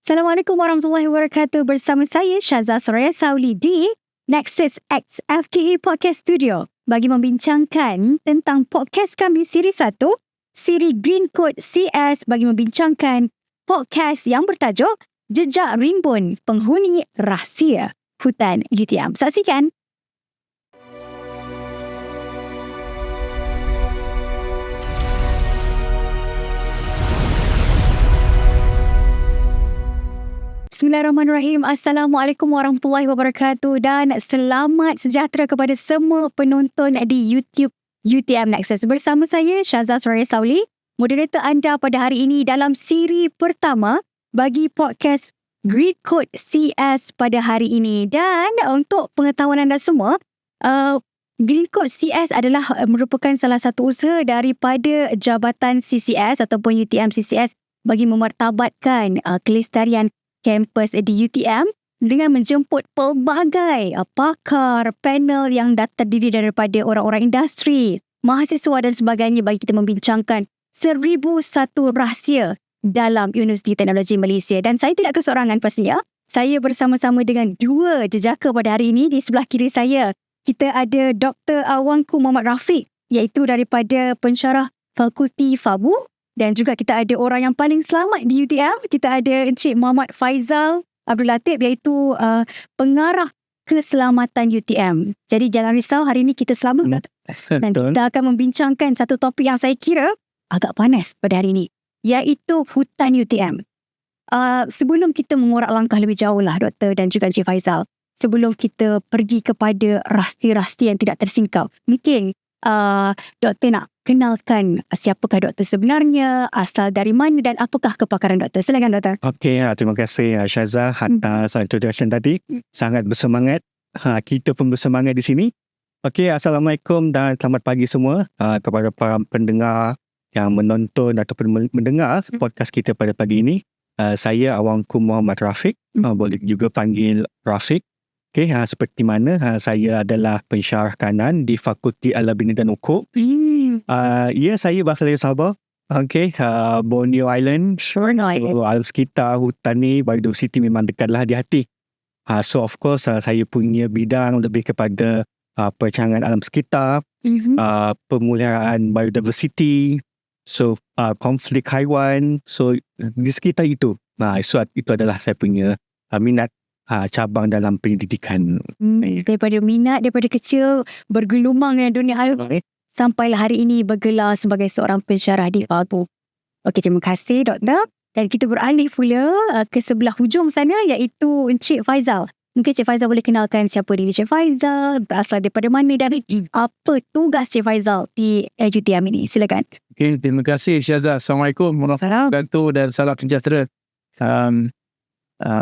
Assalamualaikum warahmatullahi wabarakatuh. Bersama saya Syazah Soraya Sauli di Nexus X FKE Podcast Studio bagi membincangkan tentang podcast kami siri 1, siri Green Code CS, bagi membincangkan podcast yang bertajuk Jejak Rimbun Penghuni Rahsia Hutan UTM. Saksikan. Bismillahirrahmanirrahim. Assalamualaikum warahmatullahi wabarakatuh dan selamat sejahtera kepada semua penonton di YouTube UTM Nexus. Bersama saya Syazah Soraya Sauli, moderator anda pada hari ini dalam siri pertama bagi podcast Green Code CS pada hari ini. Dan untuk pengetahuan anda semua, Green Code CS adalah merupakan salah satu usaha daripada Jabatan CCS ataupun UTM CCS bagi memartabatkan kelestarian kampus di UTM dengan menjemput pelbagai pakar, panel yang terdiri daripada orang-orang industri, mahasiswa dan sebagainya bagi kita membincangkan 1001 rahsia dalam Universiti Teknologi Malaysia. Dan saya tidak kesorangan pastinya. Saya bersama-sama dengan dua jejaka pada hari ini. Di sebelah kiri saya, kita ada Dr. Awangku Muhammad Rafiq, iaitu daripada pensyarah Fakulti FABU. Dan juga kita ada orang yang paling selamat di UTM. Kita ada Encik Muhammad Faizal Abdul Latif, iaitu pengarah keselamatan UTM. Jadi jangan risau, hari ini kita selamat. Dan kita akan membincangkan satu topik yang saya kira agak panas pada hari ini, iaitu hutan UTM. Sebelum kita mengorak langkah lebih jauh lah, Doktor dan juga Encik Faizal, sebelum kita pergi kepada rahsia-rahsia yang tidak tersingkap, mungkin Doktor nak kenalkan siapakah doktor sebenarnya, asal dari mana dan apakah kepakaran doktor. Silakan doktor. Okey, terima kasih Syazah atas introduction tadi. Sangat bersemangat. Kita pun bersemangat di sini. Okey, Assalamualaikum dan selamat pagi semua kepada para pendengar yang menonton ataupun mendengar podcast kita pada pagi ini. Saya Awangku Muhammad Rafiq, boleh juga panggil Rafiq. Okey, seperti mana saya adalah pensyarah kanan di Fakulti Al-Bina dan Hukum. Ya, saya berasal dari Sabah. Okey, Borneo Island. Alam sekitar hutan ni, biodiversity memang dekatlah di hati. So of course saya punya bidang lebih kepada perancangan alam sekitar, pemeliharaan biodiversity, so konflik haiwan. So di sekitar itu. So itu adalah saya punya minat cabang dalam pendidikan. Daripada minat, daripada kecil bergelumang dengan dunia haiwan, sampailah hari ini bergelar sebagai seorang pensyarah di FABU. Okey, terima kasih doktor. Dan kita beralih pula ke sebelah hujung sana, iaitu Encik Faizal. Mungkin Encik Faizal boleh kenalkan siapa diri Encik Faizal, berasal daripada mana dan apa tugas Encik Faizal di UTM ini. Silakan. Okay, terima kasih Syazah. Assalamualaikum warahmatullahi wabarakatuh dan salam sejahtera.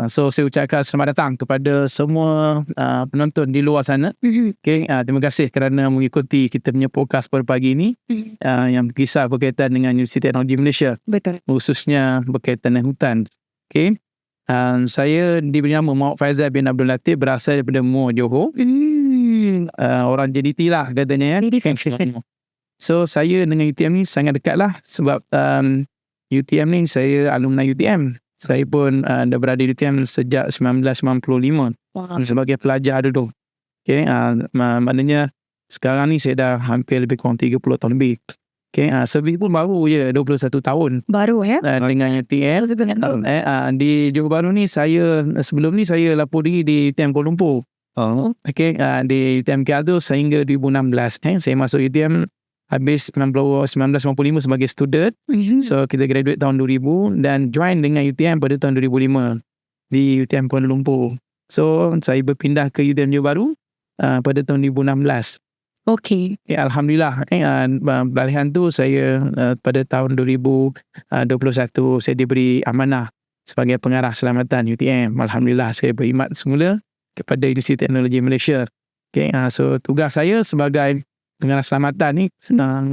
So saya ucapkan selamat datang kepada semua penonton di luar sana. Okay, terima kasih kerana mengikuti kita punya podcast pada pagi ini yang berkisar berkaitan dengan Universiti Teknologi Malaysia. Betul. Khususnya berkaitan dengan hutan. Okay. Saya diberi nama Muhammad Faizal bin Abdul Latif, berasal daripada Muar Johor. Orang JDT lah katanya. So saya dengan UTM ni sangat dekat lah sebab UTM ni saya alumni UTM. Saya pun dah berada di UTM sejak 1995 sebagai pelajar dulu. Okay, maknanya sekarang ni saya dah hampir lebih kurang 30 tahun lebih. Okay, servis pun baru je 21 tahun. Baru dengan UTM. Di Johor Bahru ni sebelum ni saya lapor diri di UTM Kuala Lumpur. Okay, di UTM KL tu sehingga 2016. Saya masuk UTM habis 1995 sebagai student. So kita graduate tahun 2000 dan join dengan UTM pada tahun 2005 di UTM Kuala Lumpur. So saya berpindah ke UTM Johor Bahru pada tahun 2016. Okey. Alhamdulillah, peralihan tu saya pada tahun 2021 saya diberi amanah sebagai pengarah keselamatan UTM. Alhamdulillah, saya berkhidmat semula kepada Universiti Teknologi Malaysia. Okay, so tugas saya sebagai pengarah keselamatan ni,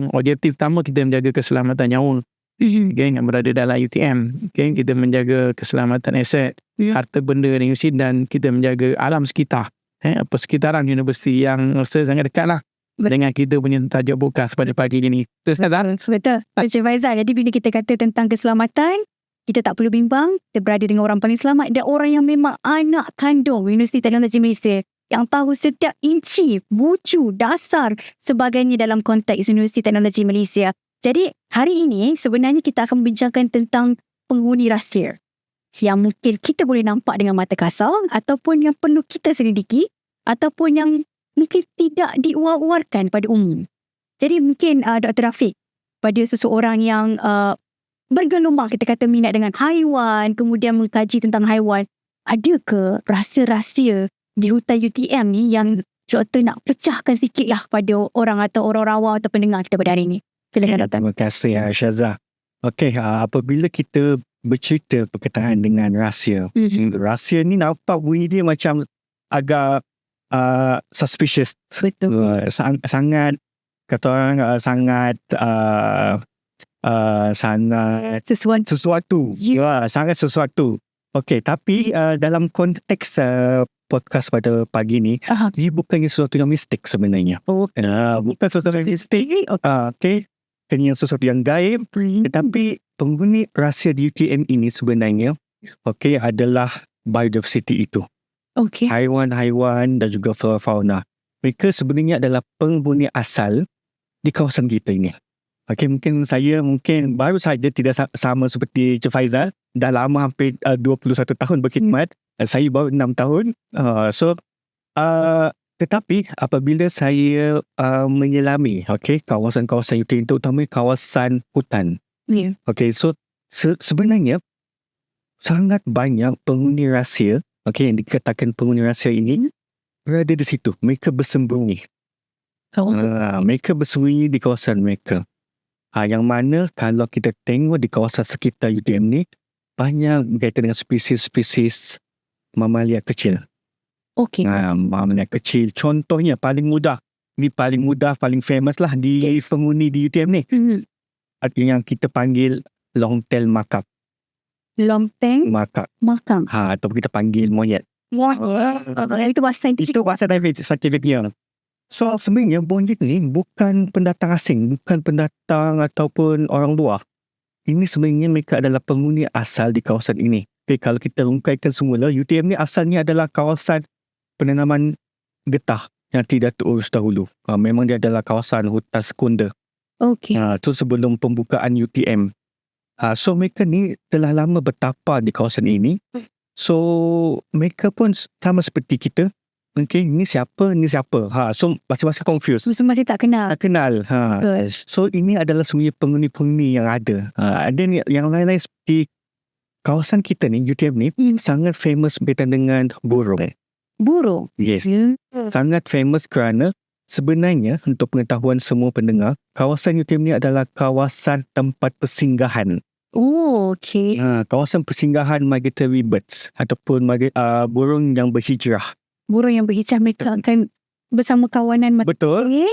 objektif utama kita menjaga keselamatan nyawa yang berada dalam UTM. Kita menjaga keselamatan aset, harta benda dan universiti, dan kita menjaga alam sekitar, persekitaran universiti yang sangat dekat lah dengan kita punya tajuk podcast pada pagi ini. Betul. Encik Faizal, jadi bila kita kata tentang keselamatan, kita tak perlu bimbang, kita berada dengan orang paling selamat dan orang yang memang anak kandung Universiti Teknologi Malaysia, yang tahu setiap inci, bucu, dasar sebagainya dalam konteks Universiti Teknologi Malaysia. Jadi hari ini sebenarnya kita akan membincangkan tentang penghuni rahsia yang mungkin kita boleh nampak dengan mata kasar, ataupun yang perlu kita selidiki, ataupun yang mungkin tidak diwar-warkan pada umum. Jadi mungkin Dr. Rafiq, pada seseorang yang bergelombang, kita kata minat dengan haiwan, kemudian mengkaji tentang haiwan, ada ke rahsia-rahsia di hutan UTM ni yang Doktor nak pecahkan sikit lah kepada orang atau orang awam atau pendengar kita pada hari ini? Silakan Doktor. Terima kasih Syazah. Okey, apabila kita bercerita berkaitan dengan rahsia, rahsia ni nampak bunyi dia macam agak suspicious. Betul. Sangat, kata orang sangat sesuatu. Ya, sangat sesuatu. Okey, tapi dalam konteks podcast pada pagi ni, dia bukannya sesuatu yang mistik sebenarnya. Bukan sesuatu yang mistik. Okey, kena sesuatu yang gaib. Tetapi penghuni rahsia di UTM ini sebenarnya adalah biodiversity itu. Haiwan-haiwan dan juga flora-fauna. Mereka sebenarnya adalah penghuni asal di kawasan kita ini. Mungkin saya baru saja tidak sama seperti Cik Faizal. Dah lama, hampir 21 tahun berkhidmat. Saya baru 6 tahun. Tetapi apabila saya menyelami kawasan-kawasan UTM, terutama kawasan hutan. Sebenarnya sangat banyak penghuni rahsia yang dikatakan penghuni rahsia ini berada di situ. Mereka bersembunyi. Mereka bersembunyi di kawasan mereka. Yang mana kalau kita tengok di kawasan sekitar UTM ni, banyak berkaitan dengan spesies-spesies mamalia kecil. Mamalia kecil. Contohnya paling mudah, paling famous lah di penghuni di UTM ni. Yang kita panggil long-tail makak. Long-tail makak. Atau kita panggil monyet. Itu bahasa saintifik. Itu bahasa saintifiknya. So sebenarnya monyet ni bukan pendatang asing, bukan pendatang ataupun orang luar. Ini sebenarnya mereka adalah penghuni asal di kawasan ini. Kalau kita rungkaikan semula, UTM ni asalnya adalah kawasan penanaman getah yang tidak terurus dahulu. Memang dia adalah kawasan hutan sekunder. Itu sebelum pembukaan UTM. So mereka ni telah lama bertapa di kawasan ini. So mereka pun sama seperti kita. Ini siapa? So masing-masing confused. Masing-masing tak kenal. So ini adalah sebenarnya penghuni-penghuni yang ada. Ada ni, yang lain-lain seperti kawasan kita ni, UTM ni, sangat famous berkaitan dengan burung. Burung? Yes. Sangat famous kerana sebenarnya, untuk pengetahuan semua pendengar, kawasan UTM ni adalah kawasan tempat persinggahan. Kawasan persinggahan migratory birds ataupun burung yang berhijrah. Burung yang berhijrah, mereka akan bersama kawanan. Betul.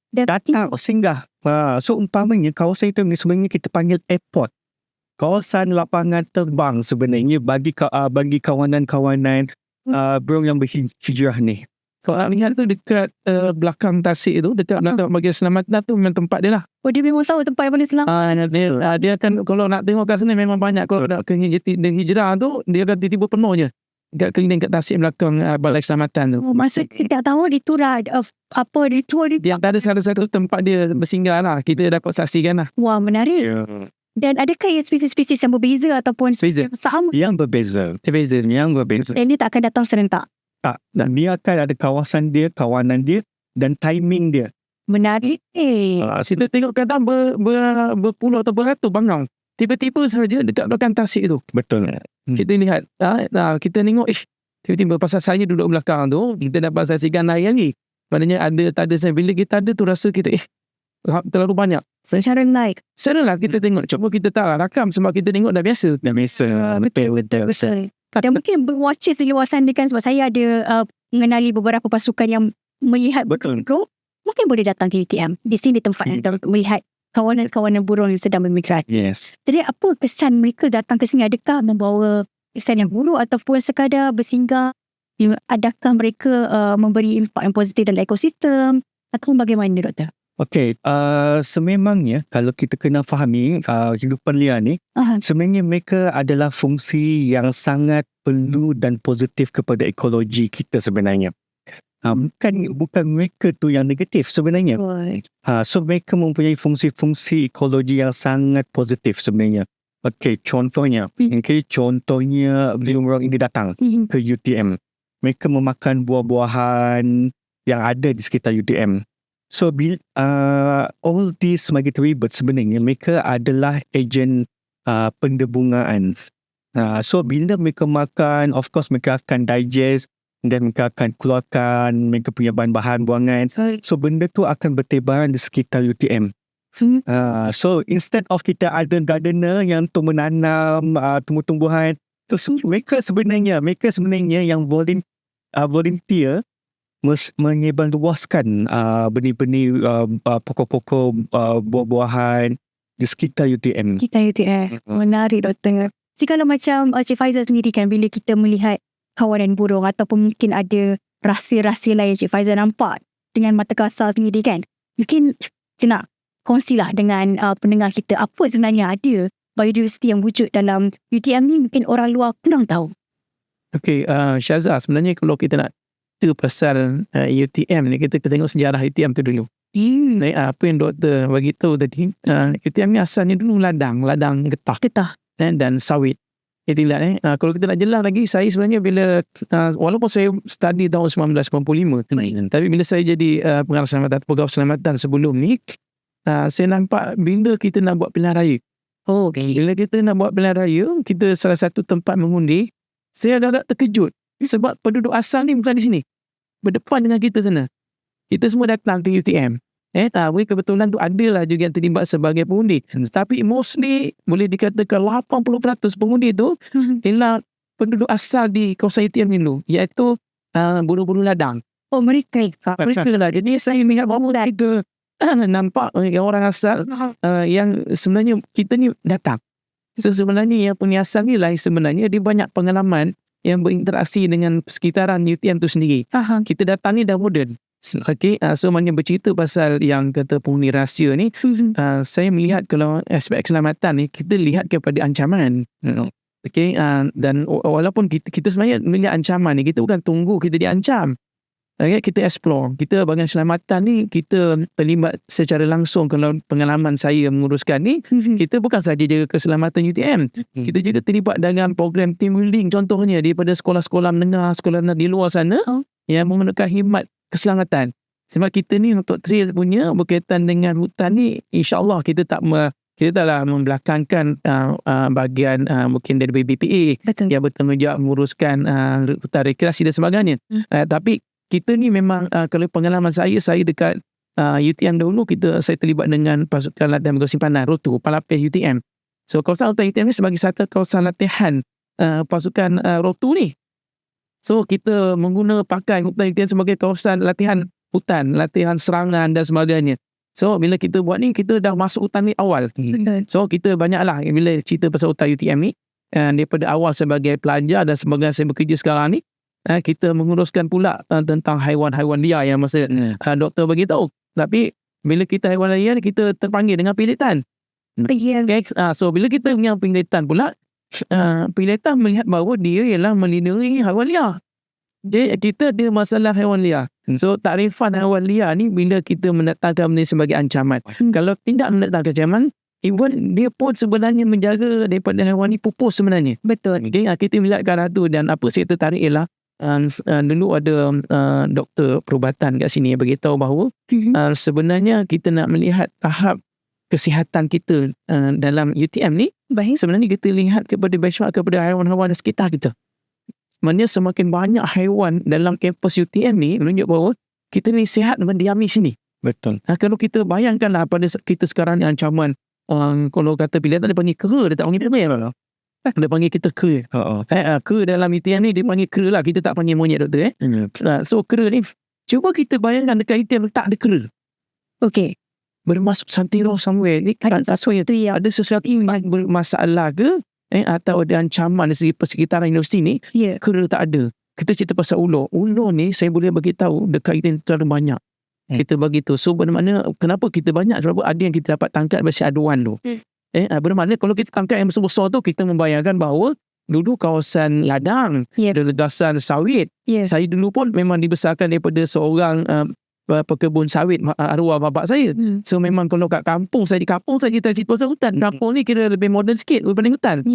Datang singgah. So umpamanya kawasan itu ni sebenarnya kita panggil airport. Kawasan lapangan terbang sebenarnya bagi kawanan-kawanan burung yang berhijrah ni. Kalau nak lihat tu dekat belakang tasik tu, dekat bahagian selamatan tu memang tempat dia lah. Dia memang tahu tempat yang paling selamat. Dia akan, kalau nak tengok kat sana memang banyak. Kalau nak ke hijrah tu, dia akan tiba-tiba penuh je. Dekat keliling kat tasik belakang balai keselamatan tu. Maksud kita tak tahu itu dia ada satu tempat dia bersinggah lah. Kita dapat saksikan lah. Wah, menarik. Dan adakah spesies-spesies yang berbeza ataupun spesies yang sama? Yang berbeza. Dan dia tak akan datang serentak? Tak. Dan dia akan ada kawasan dia, kawanan dia dan timing dia. Menarik. Kita tengok kadang berpuluh atau beratus bangang. Tiba-tiba saja dekat belakang tasik tu. Betul. Kita lihat. Kita tengok, tiba-tiba pasal saya duduk belakang tu, kita dapat saksikan lain lagi. Maknanya tak ada saya. Bila kita ada tu rasa kita, terlalu banyak. Secara live. Kita tengok. Cuba kita tak rakam sebab kita tengok dah biasa. Betul. Dan mungkin watches di luasan dia kan, sebab saya ada mengenali beberapa pasukan yang melihat burung. Mungkin boleh datang ke UTM. Di sini tempat untuk melihat kawanan-kawanan burung yang sedang bermigrasi. Yes. Jadi apa kesan mereka datang ke sini? Adakah membawa kesan yang buruk ataupun sekadar bersinggah? Adakah mereka memberi impak yang positif dalam ekosistem? Atau bagaimana, Doktor? Okey, sememangnya kalau kita kena fahami hidupan liar ni, sebenarnya mereka adalah fungsi yang sangat perlu dan positif kepada ekologi kita sebenarnya. Bukan mereka tu yang negatif sebenarnya. So mereka mempunyai fungsi-fungsi ekologi yang sangat positif sebenarnya. Okey, contohnya orang ini datang ke UTM. Mereka memakan buah-buahan yang ada di sekitar UTM. So, all these migratory birds sebenarnya mereka adalah ejen pendebungaan. So, bila mereka makan, of course mereka akan digest dan mereka akan keluarkan mereka punya bahan-bahan buangan. So, benda tu akan bertebaran di sekitar UTM. So, instead of kita ada gardener yang tu menanam tumbuh-tumbuhan, mereka sebenarnya yang volunteer menyebarluaskan benih-benih pokok-pokok buah-buahan di sekitar UTM. Menarik, Doktor. Jadi kalau macam Cik Faizal sendiri kan, bila kita melihat kawanan burung ataupun mungkin ada rahsia-rahsia lain Cik Faizal nampak dengan mata kasar sendiri kan, mungkin kita nak kongsilah dengan pendengar kita apa sebenarnya ada biodiversiti yang wujud dalam UTM ni, mungkin orang luar kurang tahu. Okey, Syazah, sebenarnya kalau kita nak cerita pasal UTM ni, kita tengok sejarah UTM tu dulu. Apa yang doktor bagi tahu tadi, UTM ni asalnya dulu ladang getah dan sawit. Itulah kalau kita nak jelas lagi, saya sebenarnya bila walaupun saya study tahun 1995, tapi bila saya jadi pengarah selamatan, pegawai selamatan sebelum ni, saya nampak bila kita nak buat pilihan raya. Bila kita nak buat pilihan raya, kita salah satu tempat mengundi, saya agak terkejut. Sebab penduduk asal ni bukan di sini, berdepan dengan kita sana. Kita semua datang ke UTM. Tapi kebetulan tu adalah juga yang terlibat sebagai pengundi. Tapi mostly boleh dikatakan 80% pengundi tu ialah penduduk asal di kawasan UTM ni dulu, iaitu buruh-buruh ladang. Mereka lah. Jadi saya ingat bahawa kita nampak orang asal yang sebenarnya kita ni datang. So sebenarnya yang punya asal ni lah sebenarnya dia banyak pengalaman yang berinteraksi dengan sekitaran UTM tu sendiri. Kita datang ni dah moden. So maknanya bercerita pasal yang kata penghuni rahsia ni, saya melihat kalau aspek keselamatan ni, kita lihat kepada ancaman. Dan walaupun kita sebenarnya melihat ancaman ni, kita bukan tunggu kita diancam. Kita explore. Kita bahagian keselamatan ni, kita terlibat secara langsung. Kalau pengalaman saya menguruskan ni, kita bukan sahaja jaga keselamatan UTM. Kita juga terlibat dalam program team building, contohnya daripada sekolah-sekolah menengah, sekolah di luar sana yang menggunakan khidmat keselamatan. Sebab kita ni untuk trail punya berkaitan dengan hutan ni, insyaAllah kita taklah membelakangkan bahagian mungkin dari BPA yang bertanggungjawab menguruskan hutan rekreasi dan sebagainya. Tapi kita ni memang kalau pengalaman saya dekat UTM dahulu, saya terlibat dengan pasukan latihan berguna simpanan ROTU, Palapis UTM. So kawasan hutan UTM ni sebagai satu kawasan latihan pasukan ROTU ni. So kita pakai hutan UTM sebagai kawasan latihan hutan, latihan serangan dan sebagainya. So bila kita buat ni, kita dah masuk hutan ni awal. So kita banyaklah bila cerita pasal hutan UTM ni, daripada awal sebagai pelajar dan sebagai saya bekerja sekarang ni, kita menguruskan pula tentang haiwan-haiwan liar yang masa doktor beritahu. Tapi bila kita haiwan liar ni, kita terpanggil dengan pilitan. So bila kita punya pilitan pula, pilitan melihat bahawa dia ialah melindungi haiwan liar. Jadi kita ada masalah haiwan liar. So takrifan haiwan liar ni bila kita menetapkan benda sebagai ancaman. Kalau tidak menetapkan ancaman, even dia pun sebenarnya menjaga daripada haiwan ni pupus sebenarnya. Betul. Okay, kita melihat ke arah tu. Dan apa saya tertarik ialah dulu ada doktor perubatan kat sini yang beritahu bahawa sebenarnya kita nak melihat tahap kesihatan kita dalam UTM ni, sebenarnya kita lihat kepada benchmark kepada haiwan-haiwan di sekitar kita. Maksudnya semakin banyak haiwan dalam kampus UTM ni menunjuk bahawa kita ni sihat mendiami sini. Betul. Kalau kita bayangkanlah pada kita sekarang ni ancaman, kalau kata pilihan dia panggil kera, dia tak panggil pilihan. Dia panggil kita kera. Kera dalam UTM ni dia panggil kera lah. Kita tak panggil monyet, doktor. So kera ni, cuba kita bayangkan dekat UTM tak ada kera. Bermasuk something wrong somewhere. Ni ada sesuatu yang bermasalah ke? Atau ada ancaman dari persekitaran universiti ni, kera tak ada. Kita cerita pasal ular. Ular ni saya boleh bagi tahu dekat UTM terlalu banyak. Kita bagi tu. So bermakna kenapa kita banyak, sebab ada yang kita dapat tangkap bersih aduan tu. Bermakna kalau kita tangkap yang besar-besar tu, kita membayangkan bahawa dulu kawasan ladang, legasan sawit. Saya dulu pun memang dibesarkan daripada seorang pekebun sawit arwah bapa saya. So memang kalau kat kampung saya, di kampung saya kita cerita pasal hutan. Kampung ni kira lebih modern sikit berbanding hutan.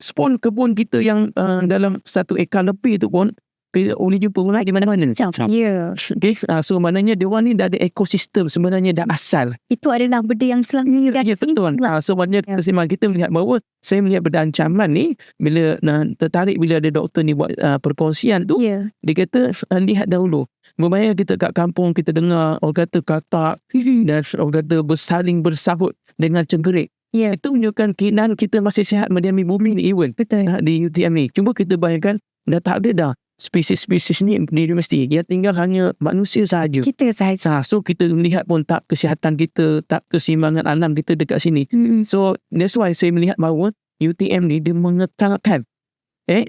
Spon kebun kita yang dalam 1 ekar lebih tu pun kita boleh jumpa mulai di mana-mana. Okay, so maknanya dia orang ni dah ada ekosistem sebenarnya dah asal. Itu adalah benda yang selama dah betul. So maknanya kesimpulan kita melihat bahawa saya melihat benda ancaman ni bila tertarik bila ada doktor ni buat perkongsian tu, dia kata lihat dahulu. Membayang kita kat kampung kita dengar orang kata katak dan orang kata bersaling bersahut dengan cengkerik. Itu menunjukkan keinginan kita masih sihat mendiami bumi ni even. Di UTM ni. Cuba kita bayangkan dah tak ada dah spesies-spesies ni di universiti. Dia tinggal hanya manusia sahaja. Kita sahaja. So kita melihat pun tak kesihatan kita, tak keseimbangan alam kita dekat sini. So that's why saya melihat bahawa UTM ni dia mengekalkan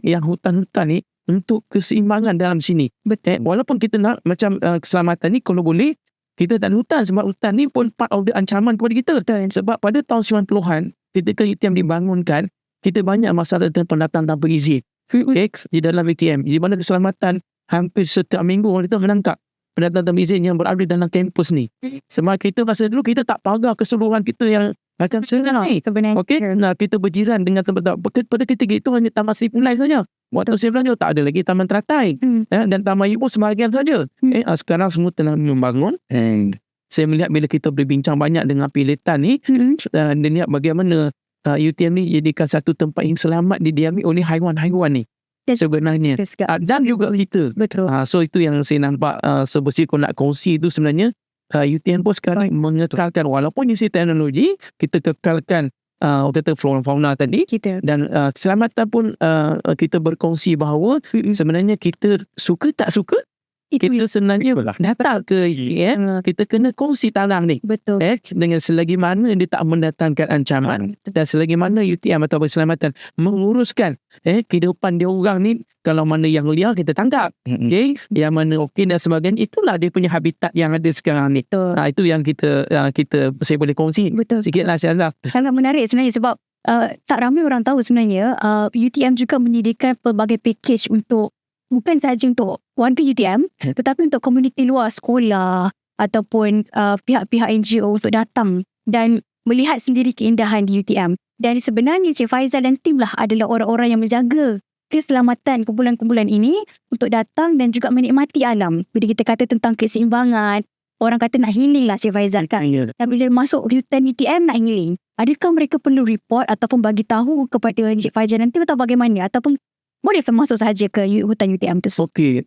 yang hutan-hutan ni untuk keseimbangan dalam sini. Walaupun kita nak macam keselamatan ni kalau boleh kita tak ada hutan, sebab hutan ni pun part of the ancaman kepada kita. Sebab pada tahun 90-an ketika UTM dibangunkan, kita banyak masalah tentang pendatang tanpa izin. Di dalam UTM, di mana keselamatan hampir setiap minggu orang kita menangkap pendatang tanpa izin yang berada dalam kampus ni. Sebab kita masa dulu kita tak pagar keseluruhan kita yang macam sebenarnya ni. Kita berjiran dengan tempat pada ketika itu hanya Taman Seri Pulai saja. Waktu saya belajar tak ada lagi Taman Teratai dan Taman Ibu sebahagian saja. Sekarang semua telah membangun. Saya melihat bila kita berbincang banyak dengan pilotan ni dan lihat bagaimana UTM ni jadikan satu tempat yang selamat didiami oleh haiwan-haiwan ni sebenarnya. Dan juga kita. So itu yang saya nampak sebesar kalau nak kongsi itu sebenarnya UTM pun sekarang mengekalkan walaupun isi teknologi kita kekalkan kata flora fauna tadi dan keselamatan pun kita berkongsi bahawa sebenarnya kita suka tak suka kita sebenarnya datang ke kita kena kongsi tanah ni dengan selagi mana dia tak mendatangkan ancaman dan selagi mana UTM atau keselamatan menguruskan kehidupan dia orang ni. Kalau mana yang liar kita tangkap, yang mana okey dan sebagainya, itulah dia punya habitat yang ada sekarang ni. Itu yang kita saya boleh kongsi sikit lah Syazah. Sangat menarik sebenarnya sebab tak ramai orang tahu sebenarnya UTM juga menyediakan pelbagai package untuk bukan sahaja untuk warga UTM tetapi untuk komuniti luar, sekolah ataupun pihak-pihak NGO untuk datang dan melihat sendiri keindahan di UTM. Dan sebenarnya Cik Faizal dan tim lah adalah orang-orang yang menjaga keselamatan kumpulan-kumpulan ini untuk datang dan juga menikmati alam. Bila kita kata tentang keseimbangan, orang kata nak healing lah Cik Faizal kan. Dan bila masuk hutan UTM nak healing, adakah mereka perlu report ataupun bagi tahu kepada Cik Faizal nanti atau bagaimana? Ataupun boleh masuk sahaja ke hutan UTM tu? Okey,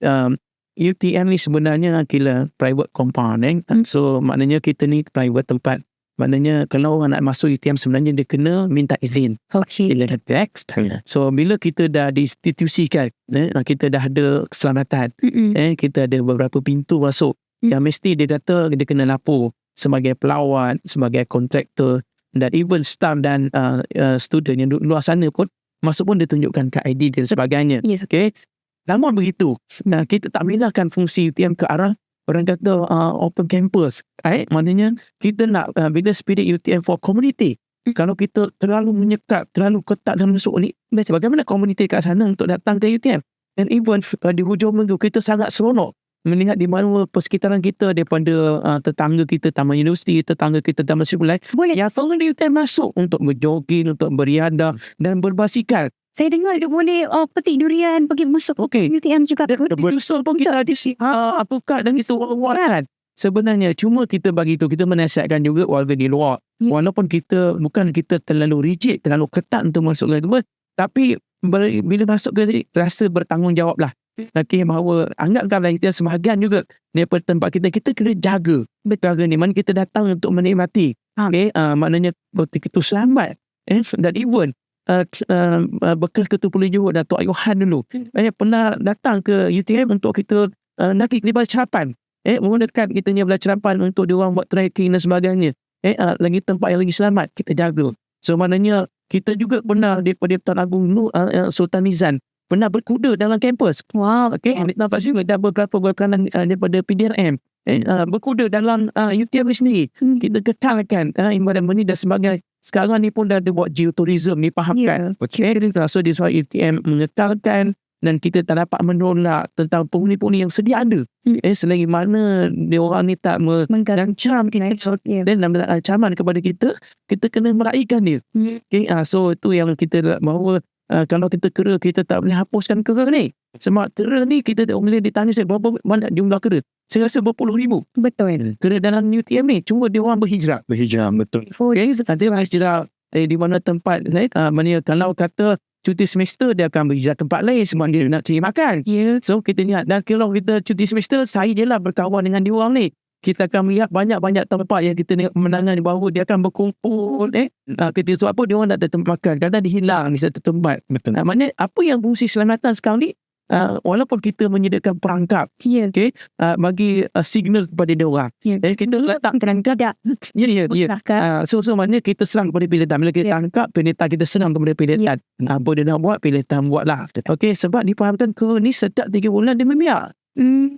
UTM ni sebenarnya kira private compound. So maknanya kita ni private tempat. Maknanya kalau orang nak masuk UTM sebenarnya dia kena minta izin. So bila kita dah diinstitusikan, kita dah ada keselamatan, kita ada beberapa pintu masuk, yang mesti dia kata dia kena lapor sebagai pelawat, sebagai kontraktor dan even staff dan student yang luar sana pun masuk pun dia tunjukkan kad ID dan sebagainya. Okay. Namun begitu, kita tak milahkan fungsi UTM ke arah orang kata open campus. Maknanya kita nak bila spirit UTM for community. Kalau kita terlalu menyekat, terlalu ketat dalam masuk ni, bagaimana komuniti kat sana untuk datang ke UTM? Dan even di hujung minggu kita sangat seronok melihat di mana persekitaran kita daripada tetangga kita Taman Universiti, tetangga kita Taman Seri Pulai, yang semua di UTM masuk untuk berjoging, untuk beriadah dan berbasikal. Saya dengar dia boleh petik durian pergi masuk UTM juga. Berusul pun kita ada apukat dan itu orang-orang. Sebenarnya cuma kita bagi tu, kita menasihatkan juga warga di luar. Walaupun bukan kita terlalu rigid, terlalu ketat untuk masuk ke itu, tapi bila masuk ke rasa bertanggungjawab lah. Okay, bahawa anggapkanlah kita sebahagian juga daripada tempat kita kena jaga betul ni. Mana kita datang untuk menikmati. Maknanya betul selamat. Dan even bekas Ketua Polis Johor Dato' Ayuhan dulu pernah datang ke UTM untuk kita nak pergi belajar menggunakan kita punya belajar untuk diorang buat trekking dan sebagainya. Lagi tempat yang lagi selamat kita jaga. So maknanya kita juga pernah daripada Tuan Agung Sultan Nizam pernah berkuda dalam kampus. Okay, nampak juga dah beberapa berkanan daripada PDRM berkuda dalam UTM ni sendiri. Kita kekalkan environment ni dan sebagainya. Sekarang ni pun dah ada buat geotourism ni, fahamkan. So this why UTM mengekalkan dan kita tak dapat menolak tentang penghuni-penghuni yang sedia ada. Selagi mana dia orang ni tak mengancam kita dan ancaman kepada kita, kita kena meraihkan dia. So itu yang kita bahawa kalau kita kera, kita tak boleh hapuskan kera ni. Sebab kera ni kita boleh ditanya saya berapa banyak jumlah kera. Saya rasa berpuluh ribu. Betul. Kera dalam UTM ni, cuma dia orang berhijrah. Betul. Dia berhijrah di mana tempat, mana kalau kata cuti semester, dia akan berhijrah tempat lain sebab dia nak cari makan. So kita lihat, dan kalau kita cuti semester, saya je lah berkawan dengan dia orang ni. Kita akan melihat banyak-banyak tempat yang kita menangani bahawa dia akan berkumpul. Kita sebab apa dia orang nak ada tempat makan. Kadang dia hilang di satu tempat. Betul. Maknanya apa yang fungsi keselamatan sekarang ni, walaupun kita menyediakan perangkap, bagi signal kepada dia orang. Kita letak perangkap. So maknanya kita serang kepada pilotan. Bila kita tangkap pilotan, kita serang kepada pilotan. Apa dia nak buat, pilotan buatlah. Sebab dipahamkan kera ni setiap 3 bulan dia membiak.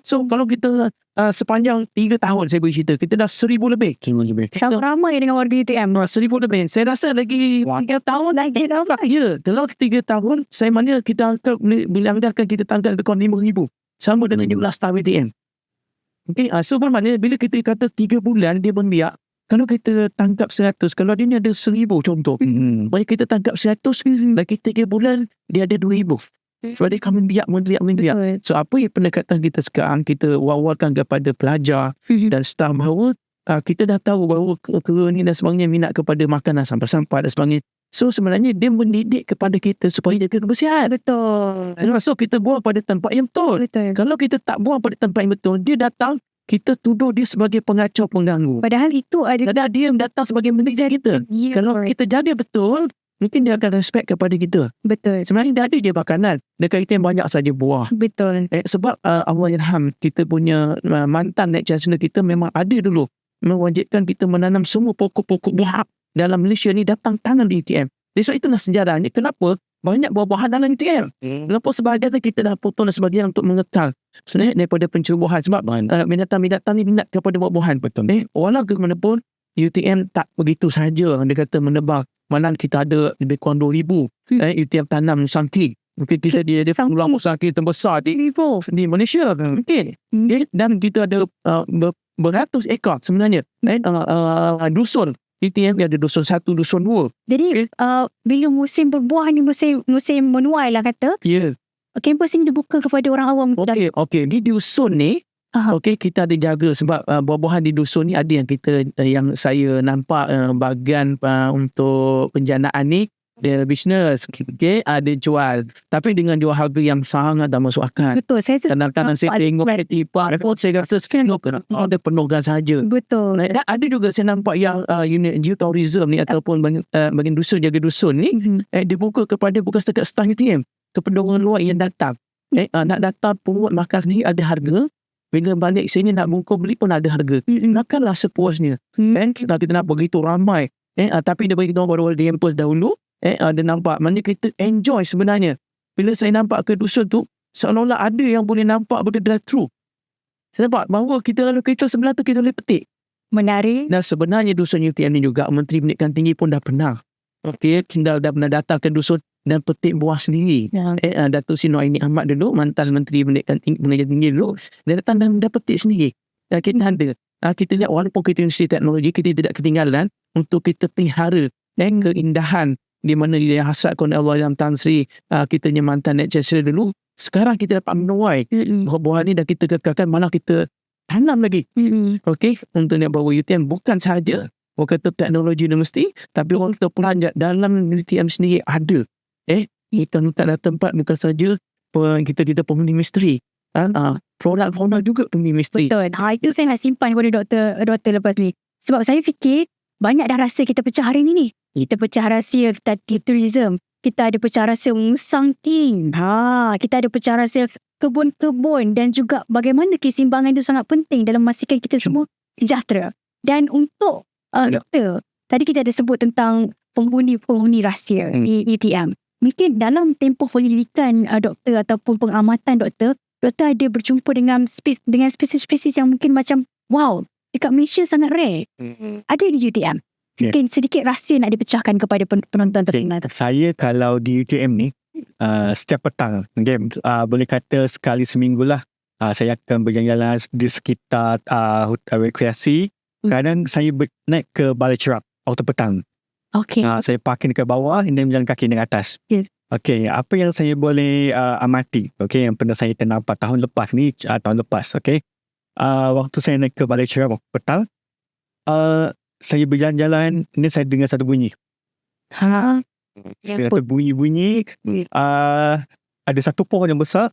So kalau kita sepanjang 3 tahun saya bercerita, kita dah 1,000 lebih. Sama ramai dengan warga UTM. 1,000 lebih. Saya rasa lagi 3 tahun lagi nampak. Kalau 3 tahun, saya mana kita angkat, bila angkat kita tangkap lebih 5,000. Sama dengan jumlah staff UTM. So bermakna bila kita kata 3 bulan dia membiak, kalau kita tangkap 100, kalau dia ni ada 1,000 contoh. Bila kita tangkap 100, lagi 3 bulan dia ada 2,000. Sebab dia akan membiak. So apa yang pendekatan kita sekarang, kita wawarkan kepada pelajar dan staf bahawa kita dah tahu bahawa kera ni dan sebagainya minat kepada makanan sampah-sampah dan sebagainya. So sebenarnya dia mendidik kepada kita supaya jaga kebersihan. Betul. So kita buang pada tempat yang betul. Kalau kita tak buang pada tempat yang betul, dia datang, kita tuduh dia sebagai pengacau, pengganggu. Padahal itu ada dia datang sebagai mendidik kita. Kalau kita jaga betul, mungkin dia akan respect kepada kita. Betul. Sebenarnya dia ada je makanan. Dekat kita yang banyak saja buah. Betul. Sebab Allah Yarham, kita punya mantan naik chancellor kita memang ada dulu mewajibkan kita menanam semua pokok-pokok buah dalam Malaysia ni datang tanam di UTM. Sebab itulah sejarahnya kenapa banyak buah-buahan dalam UTM. Kenapa sebahagian kita dah potong dan sebahagian untuk mengekal sebenarnya daripada pencerobohan. Sebab binatang-binatang ni minat kepada buah-buahan. Walau bagaimanapun UTM tak begitu sahaja dia kata menebang. Malah kita ada lebih kurang 2,000 UTM tanam sangking. Mungkin kita dia pulang sangking terbesar di Malaysia. Mungkin. Dan kita ada beratus ekor sebenarnya. Dusun. UTM ada dusun 1, dusun 2. Jadi bila musim berbuah ni, musim menuai lah kata. Kampus ini dibuka kepada orang awam. Okey. Di dusun ni, kita ada jaga sebab buah-buahan di dusun ni ada yang saya nampak bahagian untuk penjanaan ni dia bisnes, ada jual, tapi dengan jual harga yang sangat tak masuk akal. Betul. Kadang-kadang saya tengok tiap saya rasa ada penuhkan sahaja. Betul. Dan ada juga saya nampak yang unit geotourism ni ataupun bagian dusun, jaga dusun ni dibuka kepada bukan setakat staf UTM, kepada orang luar yang datang. Nak datang pungut makan sendiri ada harga. Bila balik sini nak bungkus beli pun ada harga. Makanlah sepuasnya. Kita nak begitu ramai. Tapi dia beritahu pada orang campus dahulu. Dia nampak. Maksudnya kita enjoy sebenarnya. Bila saya nampak ke dusun tu, seolah-olah ada yang boleh nampak boleh drive through. Saya nampak bahawa kita lalu kereta sebelah tu kita boleh petik. Menarik. Dan sebenarnya dusun UTM ni juga Menteri Pendidikan Tinggi pun dah pernah. Kita dah pernah datang ke dusun dan petik buah sendiri. Datuk Seri Nur Aini Ahmad dulu, mantan Menteri Pendidikan Tinggi dulu, dia datang dan dah petik sendiri. Kita ada. Kita lihat walaupun kita Universiti Teknologi, kita tidak ketinggalan untuk kita pelihara keindahan di mana dia hasratkan Allah dalam Tan Sri, kita punya mantan naik chancellor dulu. Sekarang kita dapat menuai buah-buahan ni dan kita kekalkan, malah kita tanam lagi. Untuk nak bawa UTM bukan sahaja orang kata teknologi universiti, tapi orang kata pelajar dalam UTM sendiri ada. Kita letak dalam tempat bukan saja kita penghuni misteri. Produk juga penghuni misteri. Betul. Itu saya nak simpan kepada doktor lepas ni. Sebab saya fikir banyak dah rasa kita pecah hari ni. Kita pecah rahsia tourism. Kita ada pecah rahsia sangking. Kita ada pecah rahsia kebun-kebun dan juga bagaimana keseimbangan itu sangat penting dalam memastikan kita semua sejahtera. Dan untuk doktor, tadi kita ada sebut tentang penghuni rahsia UTM. Mungkin dalam tempoh pendidikan doktor ataupun pengamatan doktor ada berjumpa dengan spesies yang mungkin macam Wow, dekat Malaysia sangat rare. Ada di UTM. Ya. Mungkin sedikit rahsia nak dipecahkan kepada penonton Okay. terkenal. Saya kalau di UTM ni setiap petang, boleh kata sekali seminggu lah, saya akan berjalan-jalan di sekitar hutan rekreasi. Kadang saya naik ke Balai Cerap waktu petang. Okay. Saya parking dekat bawah dan berjalan kaki naik atas. Ya. Okay, apa yang saya boleh amati, okay, yang pernah saya ternampak tahun lepas ni, okay. Waktu saya naik ke Balai Cerap waktu petang, saya berjalan-jalan, ni saya dengar satu bunyi. Ya, Satu bunyi-bunyi, ada satu pohon yang besar.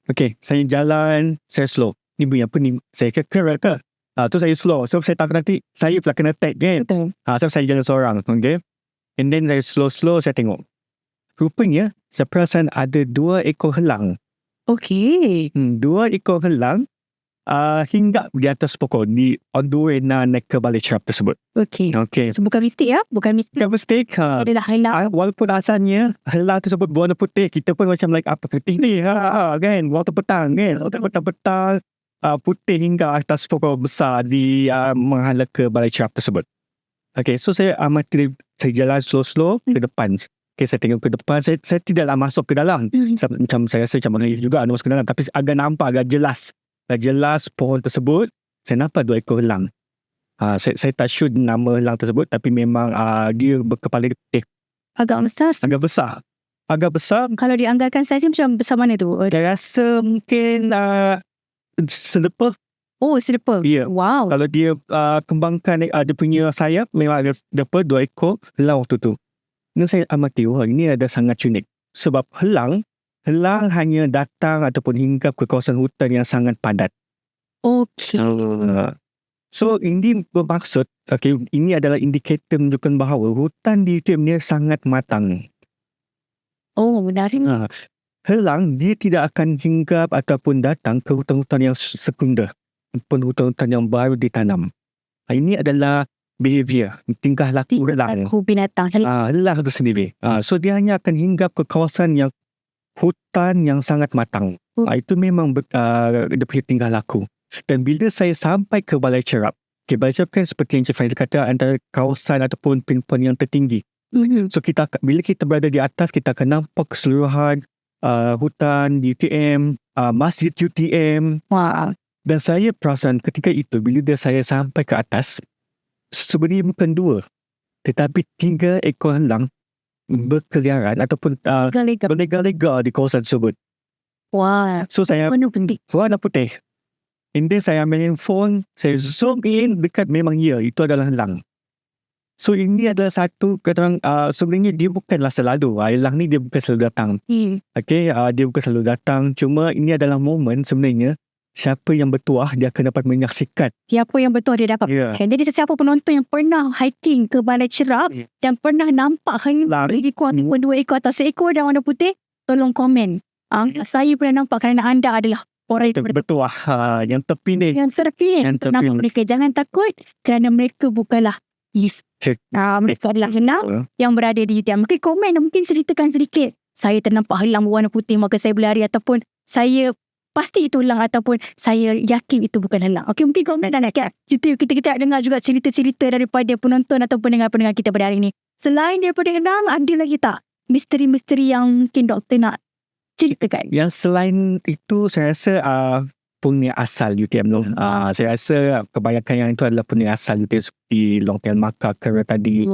Okay, saya jalan, saya slow. Ni bunyi apa ni? Saya kira ke? Tu saya slow. So saya takut nanti saya pula kena tag kan. betul. So saya jalan seorang. Okay. And then saya slow saya tengok. Rupanya saya perasan ada 2 ekor helang. Okay. 2 ekor helang hinggap di atas pokok on the way naik ke Balai Cerap tersebut. Okay. Okay. So bukan mistik ya? Bukan mistik. Bukan mistake. Adalah hilang. Walaupun asalnya helang tersebut berwarna putih, kita pun macam like apa putih ni kan, waktu petang kan, waktu petang putih hingga atas pokok besar di menghala ke Balai Cerap tersebut. Okay, so saya amati, saya jalan slow ke depan. Okay, saya tengok ke depan, saya tidaklah masuk ke dalam. Macam saya rasa macam mana juga ada masuk ke dalam, tapi agak nampak, agak jelas pohon tersebut. Saya nampak 2 ekor helang. Saya tak sure nama helang tersebut, tapi memang dia berkepala putih. Agak besar. Agak besar. Kalau dianggarkan saiz macam besar mana tu? Saya rasa mungkin sedepa. Oh, sedepa. Ya. Wow. Kalau dia kembangkan dia punya sayap, memang ada 2 ekor helang waktu tu. Dan saya amati, ini ada sangat unik. Sebab helang hanya datang ataupun hinggap ke kawasan hutan yang sangat padat. Okay. So ini bermaksud, okay, ini adalah indikator menunjukkan bahawa hutan di UTM ni sangat matang. Oh, menarik. Helang dia tidak akan hinggap ataupun datang ke hutan-hutan yang sekunder, ataupun hutan-hutan yang baru ditanam. Ini adalah behavior, tingkah laku helang. Aku binatang. Helang itu sendiri. So dia hanya akan hinggap ke kawasan yang hutan yang sangat matang. Itu memang dia punya tingkah laku. Dan bila saya sampai ke Balai Cerap, Balai Cerap kan seperti yang Cik Faizal kata, antara kawasan ataupun pinpoint yang tertinggi. So bila kita berada di atas, kita akan nampak keseluruhan hutan UTM, masjid UTM. Wow. Dan saya perasan ketika itu, bila saya sampai ke atas, sebenarnya bukan 2, tetapi 3 ekor helang berkeliaran ataupun berlega-lega di kawasan tersebut. Wah. So saya warna putih. And then saya ambil handphone, saya zoom in dekat, memang itu adalah helang. So ini adalah satu, sebenarnya dia bukanlah selalu, helang ni dia bukan selalu datang. Okay, dia bukan selalu datang, cuma ini adalah momen sebenarnya, siapa yang bertuah, dia akan dapat menyaksikan. Siapa yang betul dia dapat. Yeah. Jadi sesiapa penonton yang pernah hiking ke Balai Cerap dan pernah nampak helang ekor, 2 ekor atau seekor dan warna putih, tolong komen. Saya pernah nampak kerana anda adalah orang yang Bertuah, yang terpilih. Yang terpilih. Mereka jangan takut kerana mereka bukanlah mereka adalah helang yang berada di UTM. Mungkin komen, mungkin ceritakan sedikit. Saya ternampak helang berwarna putih, maka saya berlari, ataupun saya pasti itu helang, ataupun saya yakin itu bukan helang. Okey, mungkin komen dan like. Kita dengar juga cerita-cerita daripada penonton atau pendengar-pendengar kita pada hari ini. Selain daripada helang, ada lagi tak misteri-misteri yang mungkin doktor nak ceritakan? Yang selain itu, saya rasa punya asal UTM tu. Saya rasa kebanyakan yang itu adalah punya asal UTM, seperti Longtail Maka, kera tadi.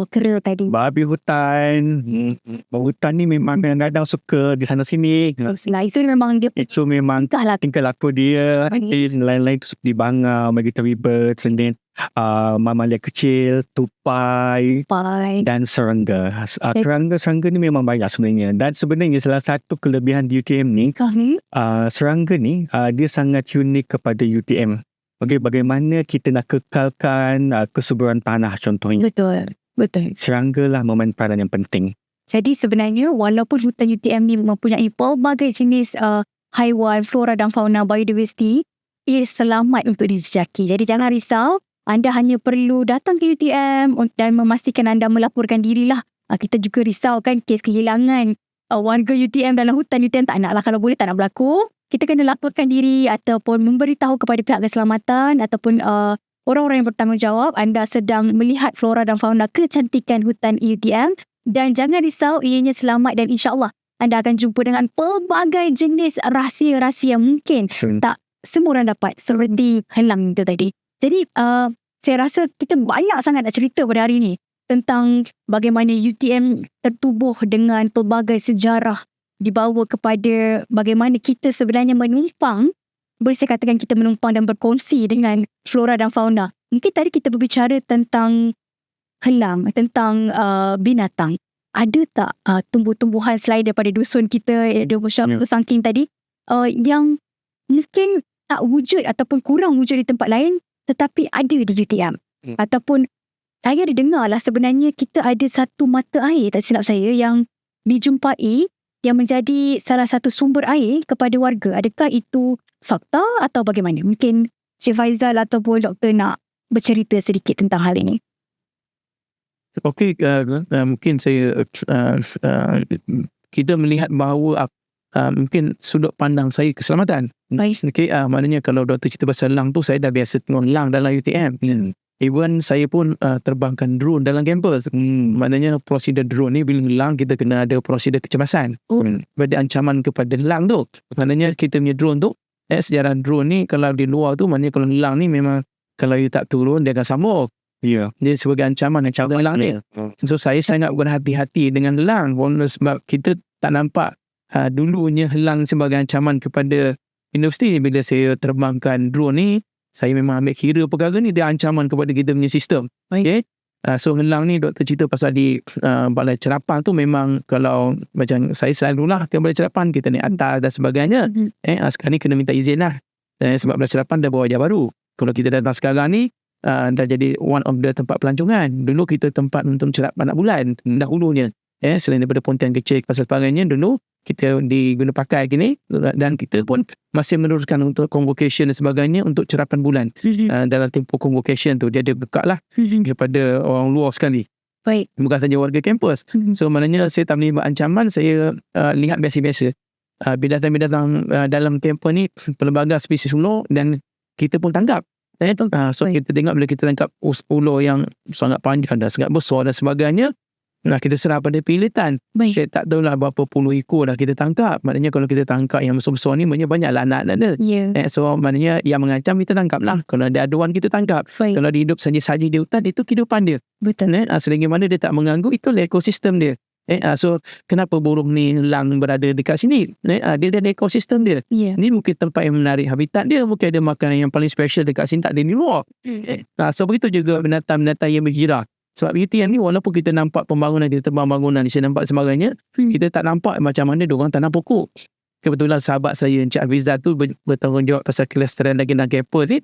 Babi hutan. Hutan ni memang kadang-kadang suka di sana sini. Itu memang dia. Itu memang tingkah laku dia. Lain-lain tu seperti bangau, migratory birds, and then mamalia kecil, tupai dan serangga. Serangga ni memang banyak sebenarnya. Dan sebenarnya salah satu kelebihan di UTM ni, serangga ni dia sangat unik kepada UTM. Okay, bagaimana kita nak kekalkan kesuburan tanah contohnya. Betul. Serangga lah memain peranan yang penting. Jadi sebenarnya walaupun hutan UTM ni mempunyai pelbagai jenis haiwan, flora dan fauna biodiversity, ia selamat untuk dijejaki. Jadi jangan risau. Anda hanya perlu datang ke UTM dan memastikan anda melaporkan dirilah. Kita juga risau kan kes kehilangan warga UTM dalam hutan UTM, tak naklah, kalau boleh tak nak berlaku. kita kena laporkan diri ataupun memberitahu kepada pihak keselamatan ataupun orang-orang yang bertanggungjawab anda sedang melihat flora dan fauna kecantikan hutan UTM, dan jangan risau, ianya selamat dan insya-Allah anda akan jumpa dengan pelbagai jenis rahsia-rahsia yang mungkin tak semua orang dapat, seperti helang itu tadi. Jadi saya rasa kita banyak sangat nak cerita pada hari ini tentang bagaimana UTM tertubuh dengan pelbagai sejarah, dibawa kepada bagaimana kita sebenarnya menumpang, boleh saya katakan kita menumpang dan berkongsi dengan flora dan fauna. Mungkin tadi kita berbicara tentang helang, tentang binatang. Ada tak tumbuh-tumbuhan selain daripada dusun kita, Sangking tadi, yang mungkin tak wujud ataupun kurang wujud di tempat lain tetapi ada di UTM? Ataupun saya ada dengar lah sebenarnya kita ada satu mata air, tak silap saya, yang dijumpai yang menjadi salah satu sumber air kepada warga. Adakah itu fakta atau bagaimana? Mungkin Cik Faizal ataupun doktor nak bercerita sedikit tentang hal ini. Okey, mungkin saya kita melihat bahawa mungkin sudut pandang saya keselamatan. Baik. Okey, maknanya kalau doktor cerita pasal elang tu, saya dah biasa tengok elang dalam UTM. Even saya pun terbangkan drone dalam kampus. Maknanya prosedur drone ni bila elang kita kena ada prosedur kecemasan. Pada ancaman kepada elang tu. Maknanya kita punya drone tu, sejarah drone ni kalau di luar tu, maknanya kalau elang ni memang kalau you tak turun dia akan sambung. Ya. Dia sebagai ancaman elang ni. So saya sangat berhati-hati dengan elang sebab kita tak nampak dulunya elang sebagai ancaman kepada universiti. Bila saya terbangkan drone ni, saya memang ambil kira perkara ni dia ancaman kepada kita punya sistem. Okay? So elang ni doktor cerita pasal di balai cerapan tu, memang kalau macam saya selalulah ke balai cerapan, kita naik atas dan sebagainya. Sekarang ni kena minta izin lah. Sebab balai cerapan dah bawa ajar baru. Kalau kita datang sekarang ni, dah jadi one of the tempat pelancongan. Dulu kita tempat untuk cerap anak bulan dahulunya. Selain daripada pontian kecil pasal sebagainya, dulu kita diguna pakai gini, dan kita pun masih meneruskan untuk convocation dan sebagainya untuk cerapan bulan. Dalam tempoh convocation tu dia ada buka lah kepada orang luar sekali. Baik. Bukan saja warga kampus. So maknanya saya tak menerima ancaman, saya lihat biasa-biasa. Binatang-binatang dalam kampus ni pelbagai spesies ular dan kita pun tangkap. So kita tengok bila kita tangkap ular yang sangat panjang dan sangat besar dan sebagainya, kita serah pada pilitan. Saya tak tahulah berapa puluh ekor dah kita tangkap. Maknanya kalau kita tangkap yang besar-besar ni, maknanya banyaklah anak-anak dia. So maknanya yang mengancam kita tangkap lah. Kalau ada aduan kita tangkap. Kalau dia hidup saja-saja di hutan, itu kehidupan dia. Betul. Selagi mana dia tak mengganggu, itulah ekosistem dia. So kenapa burung ni elang berada dekat sini? Dia ada ekosistem dia. Ni mungkin tempat yang menarik habitat dia. Mungkin ada makanan yang paling special dekat sini, tak ada di luar. So begitu juga binatang-binatang yang bergerak. Sebab UTM ni walaupun kita nampak pembangunan, kita tebang bangunan, kita nampak sebagainya, kita tak nampak macam mana diorang tanam pokok. Kebetulan sahabat saya Encik Hafizah tu bertanggungjawab pasal kelestarian lagi dalam kampus ni,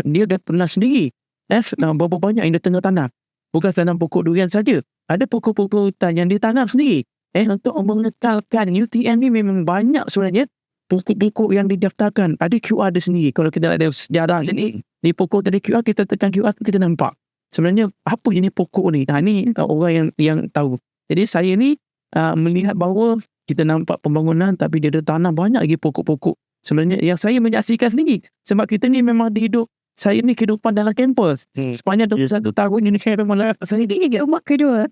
dia dah pernah sendiri berapa banyak yang dia tengah tanam. Bukan tanam pokok durian saja, ada pokok-pokok hutan yang dia tanam sendiri. Untuk mengekalkan UTM ni memang banyak sebenarnya pokok-pokok yang didaftarkan. Ada QR dia sendiri. Kalau kita ada sejarah sini, di pokok tadi QR, kita tekan QR, kita nampak sebenarnya apa jenis pokok ni. Ni orang yang tahu. Jadi saya ni melihat bahawa kita nampak pembangunan tapi dia ada tanam banyak lagi pokok-pokok. Sebenarnya yang saya menyaksikan sendiri. Sebab kita ni memang hidup, saya ni kehidupan dalam kampus. Sepanjang 21 tahun ini memang saya ni rumah kedua.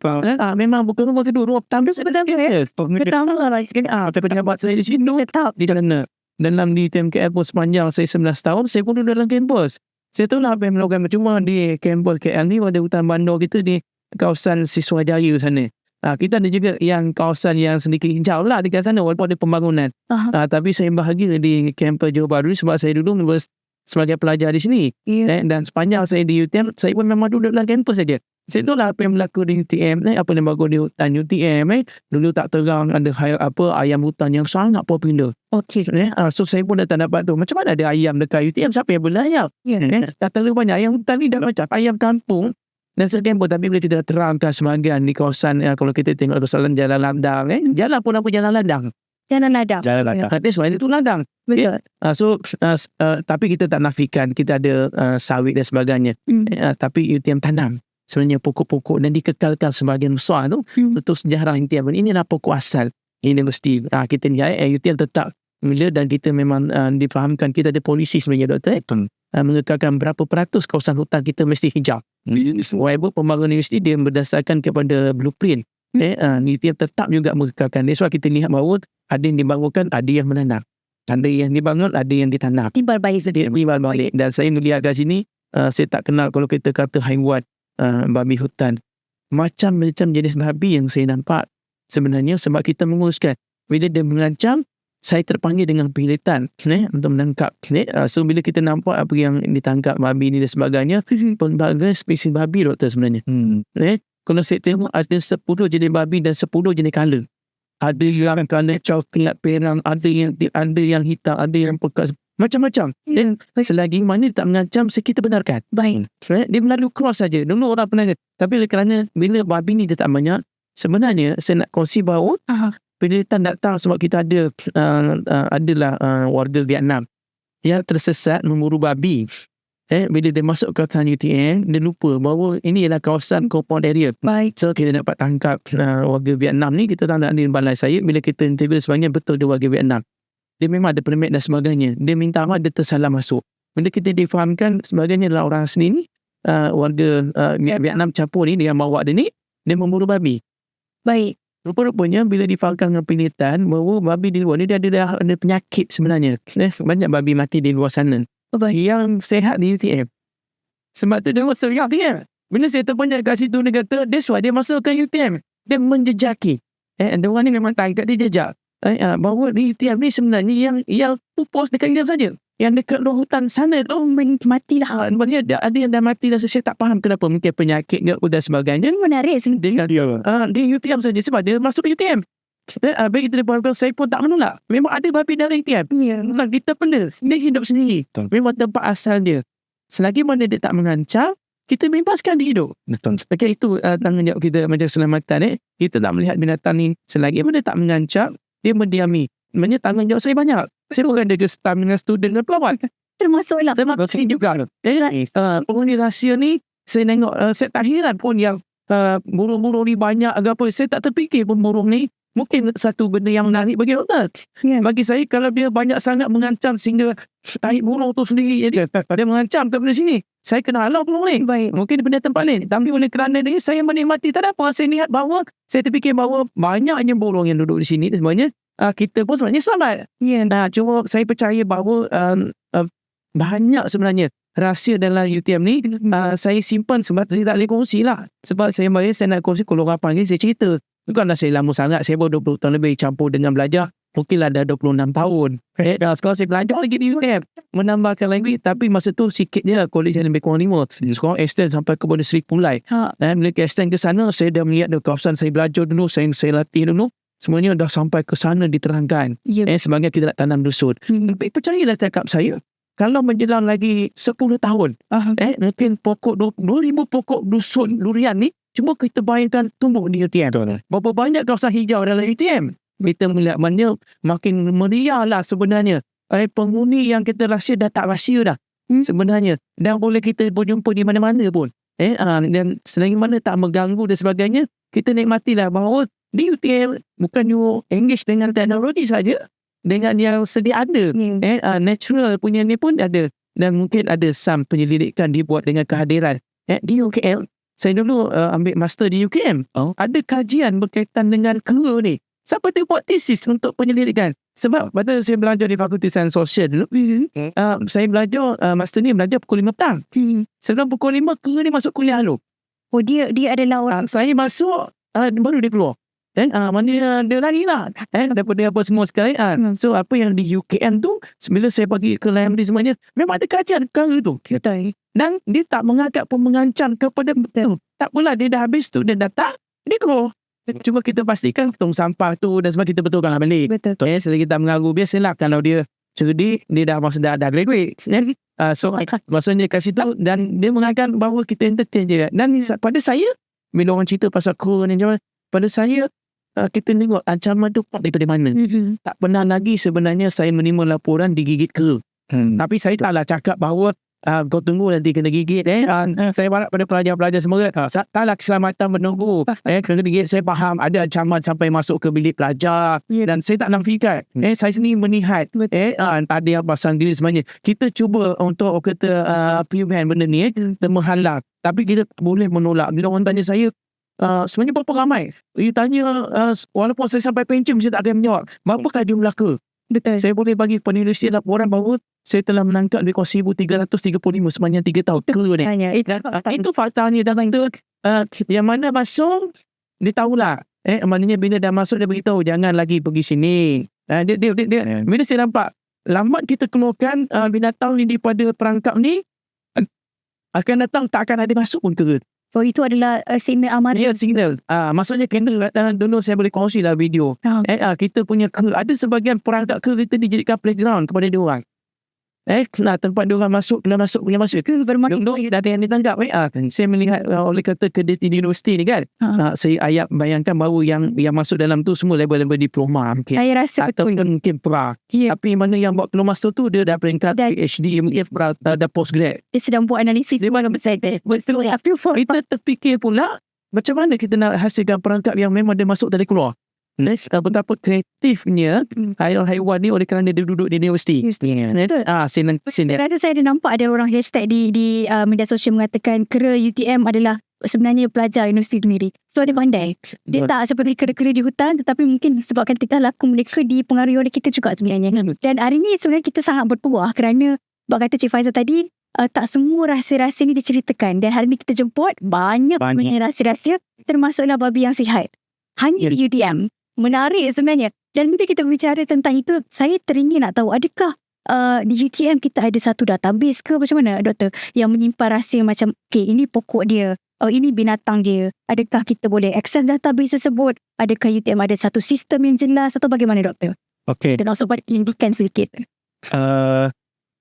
Memang bukan rumah kedua, rumah pertama saya dalam kampus. Pertama lah sekali. Pejabat saya di sini tetap di dalam di TMKL pun sepanjang saya 19 tahun, saya pun duduk dalam kampus. Saya tahu lah apa yang melakukan. Cuma di kampus KL ni ada hutan bandar kita di kawasan Siswa Jaya sana. Kita ada juga yang kawasan yang sedikit hijau lah dekat sana walaupun ada pembangunan. Tapi saya bahagia di kampus Johor Bahru sebab saya dulu sebagai pelajar di sini. Dan sepanjang saya di UTM, saya pun memang duduk dalam kampus saja. Saya tahu lah apa yang berlaku di UTM, apa yang berlaku di hutan UTM. Dulu tak terang ada ayam hutan yang sangat popular. So saya pun dah tak dapat tu. Macam mana ada ayam dekat UTM? Siapa yang beli ayam? Tak terlalu banyak. Ayam hutan ni dah macam ayam kampung. Dan sekampung, tapi bila kita terangkan sebahagian di kawasan, kalau kita tengok jalan ladang, jalan pun apa jalan ladang. Jalan ladang. That's why itu ladang. Tapi kita tak nafikan kita ada sawit dan sebagainya. Tapi UTM tanam sebenarnya pokok-pokok dan dikekalkan sebahagian besar tu untuk sejarah UTM. Inilah pokok asal universiti. Kita ni UTM tetap Bila dan kita memang difahamkan kita ada polisi sebenarnya doktor mengekalkan berapa peratus kawasan hutan kita mesti hijau. Whatever pembangunan universiti dia berdasarkan kepada blueprint. UTM tetap juga mengekalkan. That's why kita lihat bahawa ada yang dibangunkan, ada yang menanam. Ada yang dibangun, ada yang ditanam. Timbal balik. Timbal balik. Dan saya melihat kat sini, saya tak kenal kalau kita kata haiwan babi hutan. Macam-macam jenis babi yang saya nampak sebenarnya sebab kita menguruskan. Bila dia mengancam, saya terpanggil dengan pilitan untuk menangkap. So bila kita nampak apa yang ditangkap babi ni dan sebagainya, pelbagai spesies babi doktor sebenarnya. Kalau saya tengok ada 10 jenis babi dan 10 jenis colour. Ada yang colour coklat perang, ada yang hitam, ada yang pekat, macam-macam. Dan selagi mana dia tak mengancam, kita benarkan. Baik. Dia melalui cross saja. Dulu orang pernah, tapi oleh kerana bila babi ni dia tak banyak, sebenarnya saya nak kongsi bahawa pilihan datang sebab kita adalah warga Vietnam yang tersesat memburu babi. Bila dia masuk ke kawasan UTM, dia lupa bahawa ini ialah kawasan compound area. Baik. So kita dapat tangkap warga Vietnam ni. Kita tak nak di balai saya. Bila kita interview sebenarnya betul dia warga Vietnam. Dia memang ada permit dan sebagainya. Dia minta maaf, dia tersalah masuk. Bila kita difahamkan sebagainya adalah orang asli ni, warga Vietnam campur ni, dia yang bawa dia ni, dia memburu babi. Baik. Rupa-rupanya bila difahamkan dengan penelitian bahawa babi di luar ni dia ada penyakit sebenarnya. Banyak babi mati di luar sana. Baik. Yang sehat di UTM. Sebab tu dia masuk UTM. Bila saya terpanjat kat situ, dia kata, that's why dia masuk ke UTM. Dia menjejaki. Dia orang ni memang tangkap dia jejak. Bahawa di UTM ni sebenarnya yang pupus dekat dia saja. Yang dekat luar hutan sana tu matilah. Maksudnya ada yang dah mati dah. Saya tak faham kenapa. Mungkin penyakit ke dan sebagainya. Menarik sih. Di UTM saja. Sebab dia masuk UTM. Bila kita dibuatkan, saya pun tak menolak. Memang ada babi dari UTM. Bukan kita benda. Dia hidup sendiri. Memang tempat asal dia. Selagi mana dia tak mengancam, kita bebaskan dia hidup. Okay, itu tanggungjawab kita macam keselamatan. Kita tak melihat binatang ni. Selagi mana tak mengancam, dia mendiami. Sebenarnya tanggungjawab saya banyak. Saya bukan jaga staff dengan student dan pelawan. Termasuklah. Termasuk ini juga. Penghuni rahsia ni, saya tengok, saya tak heran pun yang burung-burung ni banyak agak apa. Saya tak terfikir pun burung ni mungkin satu benda yang menarik bagi doktor. Bagi saya, kalau dia banyak sangat mengancam sehingga tarik burung tu sendiri, jadi dia mengancam kepada sini, saya kena halau burung ni. Baik. Mungkin dia benda tempat lain. Tapi oleh kerana ni, saya menikmati. Tak ada apa. Saya lihat bahawa, saya terfikir bahawa banyaknya burung yang duduk di sini. Sebenarnya, kita pun sebenarnya selamat. Cuma saya percaya bahawa banyak sebenarnya rahsia dalam UTM ni saya simpan sebab saya tak boleh kongsi lah. Sebab saya nak kongsi kalau orang panggil saya cerita. Bukanlah saya lama sangat. Saya baru 20 tahun lebih campur dengan belajar. Mungkinlah dah 26 tahun. Sekarang saya belajar lagi di UTM. Menambahkan lagi. Tapi masa tu sikit je college yang lebih kurang 5. Sekarang extend sampai kepada Seri Pulai. Dan bila extend ke sana, saya dah melihat kawasan saya belajar dulu. Saya latih dulu. Semuanya dah sampai ke sana diterangkan. Sebagai kita nak tanam dusun. Tapi percayalah cakap saya. Kalau menjelang lagi 10 tahun. Mungkin pokok 2,000 pokok dusun durian ni. Cuma kita bayangkan tumbuh di UTM. Berapa banyak kawasan hijau dalam UTM. Kita melihat mana makin meriah lah sebenarnya. Penghuni yang kita rahsia dah tak rahsia dah. Sebenarnya. Dan boleh kita berjumpa di mana-mana pun. Dan selagi mana tak mengganggu dan sebagainya. Kita nikmatilah bahawa di UTM bukan you engage dengan teknologi saja. Dengan yang sedia ada. Natural punya ni pun ada. Dan mungkin ada some penyelidikan dibuat dengan kehadiran. Di UKM. Saya dulu ambil master di UKM. Ada kajian berkaitan dengan kera ni. Siapa dia buat tesis untuk penyelidikan? Sebab pada saya belajar di Fakulti Sains Sosial dulu, saya belajar, master ni belajar pukul 5 petang. Sebelum pukul 5, kera ni masuk kuliah dulu. Oh, dia adalah orang. Saya masuk, baru dia keluar. Dan mana dia lari lah. Daripada apa semua sekali. So apa yang di UKM tu, bila saya pergi ke library semuanya, memang ada kajian kera tu. Betul. Dan dia tak mengangkat pun mengancam kepada betul. Tak pula dia dah habis tu, dia datang, dia keluar. Cuma kita pastikan tong sampah tu dan sebab kita betulkan lah balik. Betul. Selagi kita mengganggu, biasalah kalau dia cerdik, dia dah graduate. So maksudnya kat situ dan dia mengangkat bahawa kita entertain je. Dan pada saya, bila orang cerita pasal kera ni, pada saya, kita tengok ancaman tu daripada mana. Tak pernah lagi sebenarnya saya menerima laporan digigit kera. Tapi saya taklah cakap bahawa kau tunggu nanti kena gigit saya harap pada pelajar-pelajar semua taklah keselamatan menunggu kena gigit. Saya faham ada ancaman sampai masuk ke bilik pelajar dan saya tak nafikan saya sendiri melihat tak ada yang pasang diri sebenarnya. Kita cuba untuk kata prevent benda ni menghalang, tapi kita boleh menolak. Bila orang tanya saya sebenarnya berapa ramai, dia tanya walaupun saya sampai pencim saya tak ada yang menjawab berapakah jumlah ke. Betul. Saya boleh bagi penelusuran laporan bahawa saya telah menangkap lebih kurang 1,335 sepanjang 3 tahun. Itu faktanya. Dan kita yang mana masuk dia tahulah. Maknanya bila dah masuk dia beritahu jangan lagi pergi sini. Dia bila saya nampak lambat kita keluarkan binatang ni daripada perangkap ni, akan datang tak akan ada masuk pun ke. Oh, itu adalah signal amaran. Ya, signal. Maksudnya kena dulu saya boleh kongsi lah video. Kita punya ada sebagian perangkap kita dijadikan playground kepada diorang. Tempat diorang masuk, kena masuk ke bermakna ada yang ditangkap. Saya melihat oleh kata kedai universiti ni kan. Saya bayangkan bahawa yang masuk dalam tu semua level-level diploma mungkin. Saya rasa atau mungkin pra. Tapi mana yang buat keluar masuk tu dia dah peringkat PhD, dah postgrad. Dia sedang buat analisis. Dia mana betul. Kita terfikir pula macam mana kita nak hasilkan perangkap yang memang dia masuk dari keluar. Betapa kreatifnya haiwan ni oleh kerana dia duduk di universiti. Saya rasa saya ada nampak ada orang hashtag di media sosial mengatakan kera UTM adalah sebenarnya pelajar universiti sendiri. So dia pandai. Dia tak seperti kera-kera di hutan, tetapi mungkin sebabkan tingkah laku mereka dipengaruhi oleh kita juga sebenarnya. Dan hari ni sebenarnya kita sangat bertuah kerana sebab kata Cik Faizal tadi, tak semua rahsia-rahsia ni diceritakan. Dan hari ni kita jemput banyak rahsia-rahsia, termasuklah babi yang sihat. Hanya di UTM. Menarik sebenarnya. Dan bila kita berbicara tentang itu, saya teringin nak tahu adakah di UTM kita ada satu database ke macam mana doktor yang menyimpan rahsia macam ini pokok dia, ini binatang dia. Adakah kita boleh akses database tersebut? Adakah UTM ada satu sistem yang jelas atau bagaimana doktor? Okey. Dan also pendidikan sedikit.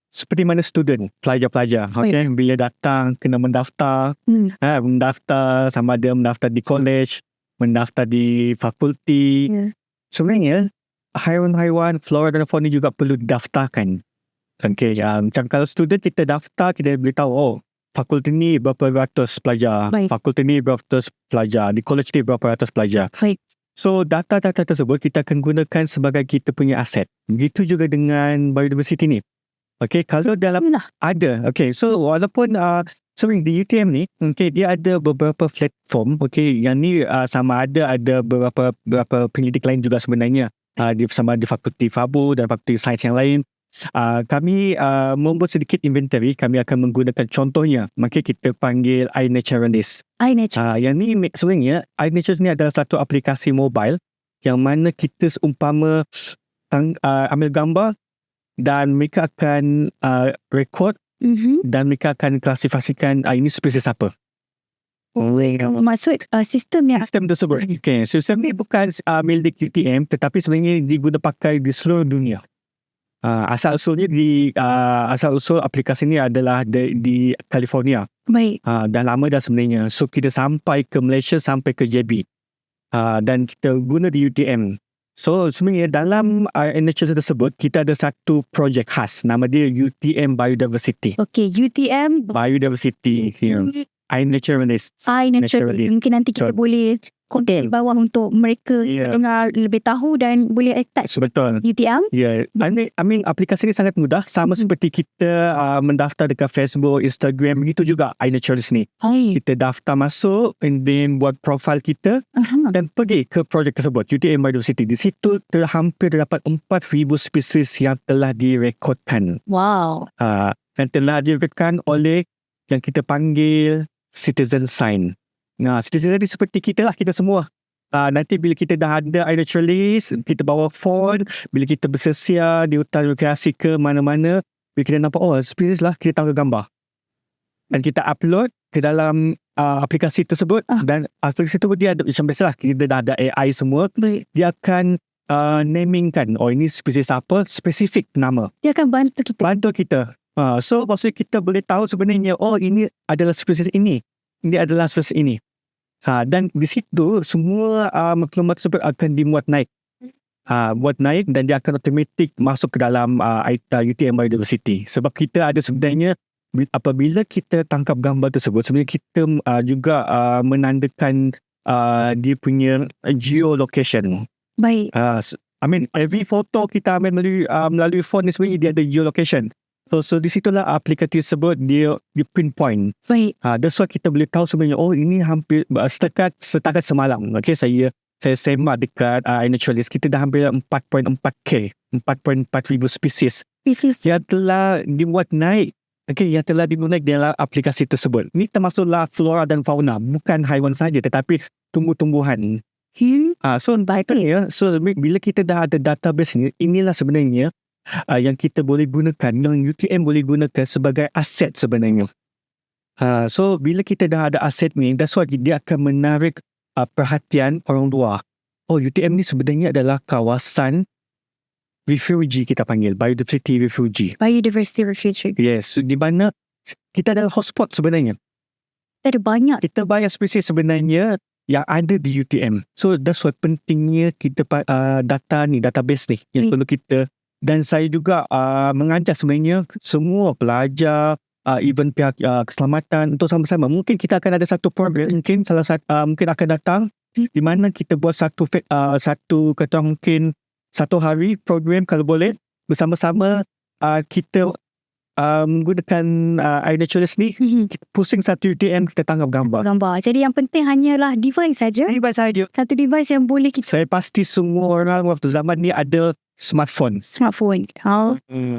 Seperti mana student, pelajar-pelajar bila datang kena mendaftar. Mendaftar sama ada mendaftar di college, mendaftar di fakulti. Sebenarnya haiwan-haiwan flora dan fauna juga perlu didaftarkan. Macam kalau student kita daftar, kita boleh tahu fakulti ni berapa ratus pelajar, fakulti ni berapa ratus pelajar, di college ni berapa ratus pelajar. So data-data tersebut kita akan gunakan sebagai kita punya aset. Begitu juga dengan biodiversity ni. Kalau dalam ada, so walaupun di UTM ni, dia ada beberapa platform, yang ni sama ada beberapa pendidik lain juga sebenarnya, sama di fakulti Fabu dan fakulti sains yang lain. Kami membuat sedikit inventory, kami akan menggunakan contohnya, maka kita panggil iNaturalist. Yang ni sebenarnya, iNaturalist ni adalah satu aplikasi mobile yang mana kita seumpama ambil gambar dan mereka akan rekod dan mereka akan klasifikasikan ini spesies apa. Maksud sistem tersebut. Sistem ni bukan milik UTM tetapi sebenarnya diguna pakai di seluruh dunia. Asal-usul aplikasi ni adalah di California. Dan lama dah sebenarnya. So kita sampai ke Malaysia, sampai ke JB. Dan kita guna di UTM. So sebenarnya dalam iNaturalist tersebut kita ada satu projek khas, nama dia UTM Biodiversity. UTM Biodiversity. iNaturalist. Mungkin nanti kita boleh kontak bawah untuk mereka dengar lebih tahu dan boleh attach. Betul. UTM. Aplikasi ni sangat mudah, sama seperti kita mendaftar dekat Facebook, Instagram, begitu juga iNaturalist ni. Kita daftar masuk and then buat profil kita dan pergi ke projek tersebut, UTM Biodiversity. Di situ hampir terdapat 4,000 spesies yang telah direkodkan. Wow. Yang telah direkodkan oleh yang kita panggil citizen science. Citizen science seperti kita lah, kita semua. Nanti bila kita dah ada iNaturalist, kita bawa phone, bila kita bersesia di hutan rekreasi ke mana-mana, bila kita nampak spesies lah, kita tahu gambar. Dan kita upload ke dalam aplikasi tersebut. Dan aplikasi tersebut dia ada, macam biasalah, kita dah ada AI semua. Dia akan namingkan, ini spesies apa, spesifik nama. Dia akan bantu kita. So maksudnya kita boleh tahu sebenarnya ini adalah spesies ini, adalah spesies ini. Dan di situ semua maklumat tersebut akan dimuat naik. Dan dia akan automatik masuk ke dalam UTM Biodiversity. Sebab kita ada sebenarnya apabila kita tangkap gambar tersebut, sebenarnya kita juga menandakan dia punya geolocation. Baik. I mean, every photo kita ambil melalui phone ni sebenarnya dia ada geolocation. So di situlah aplikasi tersebut dia pinpoint. Baik. That's why kita boleh tahu sebenarnya, oh ini hampir setakat semalam. Okay, saya semak dekat iNaturalist, kita dah hampir 4.4K, 4.4 ribu spesies yang telah dibuat naik. Okay, yang telah dibuat naik dalam aplikasi tersebut. Ini termasuklah flora dan fauna, bukan haiwan saja tetapi tumbuh-tumbuhan. So baiknya, so bila kita dah ada database ni, inilah sebenarnya yang kita boleh gunakan, yang UTM boleh gunakan sebagai aset sebenarnya. So bila kita dah ada aset ni, that's why dia akan menarik perhatian orang luar. Oh, UTM ni sebenarnya adalah kawasan refugee, kita panggil biodiversity refugee. Biodiversity refugee. Yes, di mana kita adalah hotspot sebenarnya. Ada banyak. Kita banyak spesies sebenarnya yang ada di UTM. So that's why pentingnya kita database ni yang perlu kita. Dan saya juga mengajar sebenarnya semua pelajar, even pihak keselamatan untuk sama-sama. Mungkin kita akan ada satu program, mungkin mungkin akan datang di mana kita buat satu kata mungkin satu hari program kalau boleh bersama-sama kita menggunakan iNaturalist ni, kita pusing satu UTM, kita tangkap gambar. Jadi yang penting hanyalah device saja. Device saja. Satu device yang boleh kita. Saya pasti semua orang waktu zaman ni ada smartphone.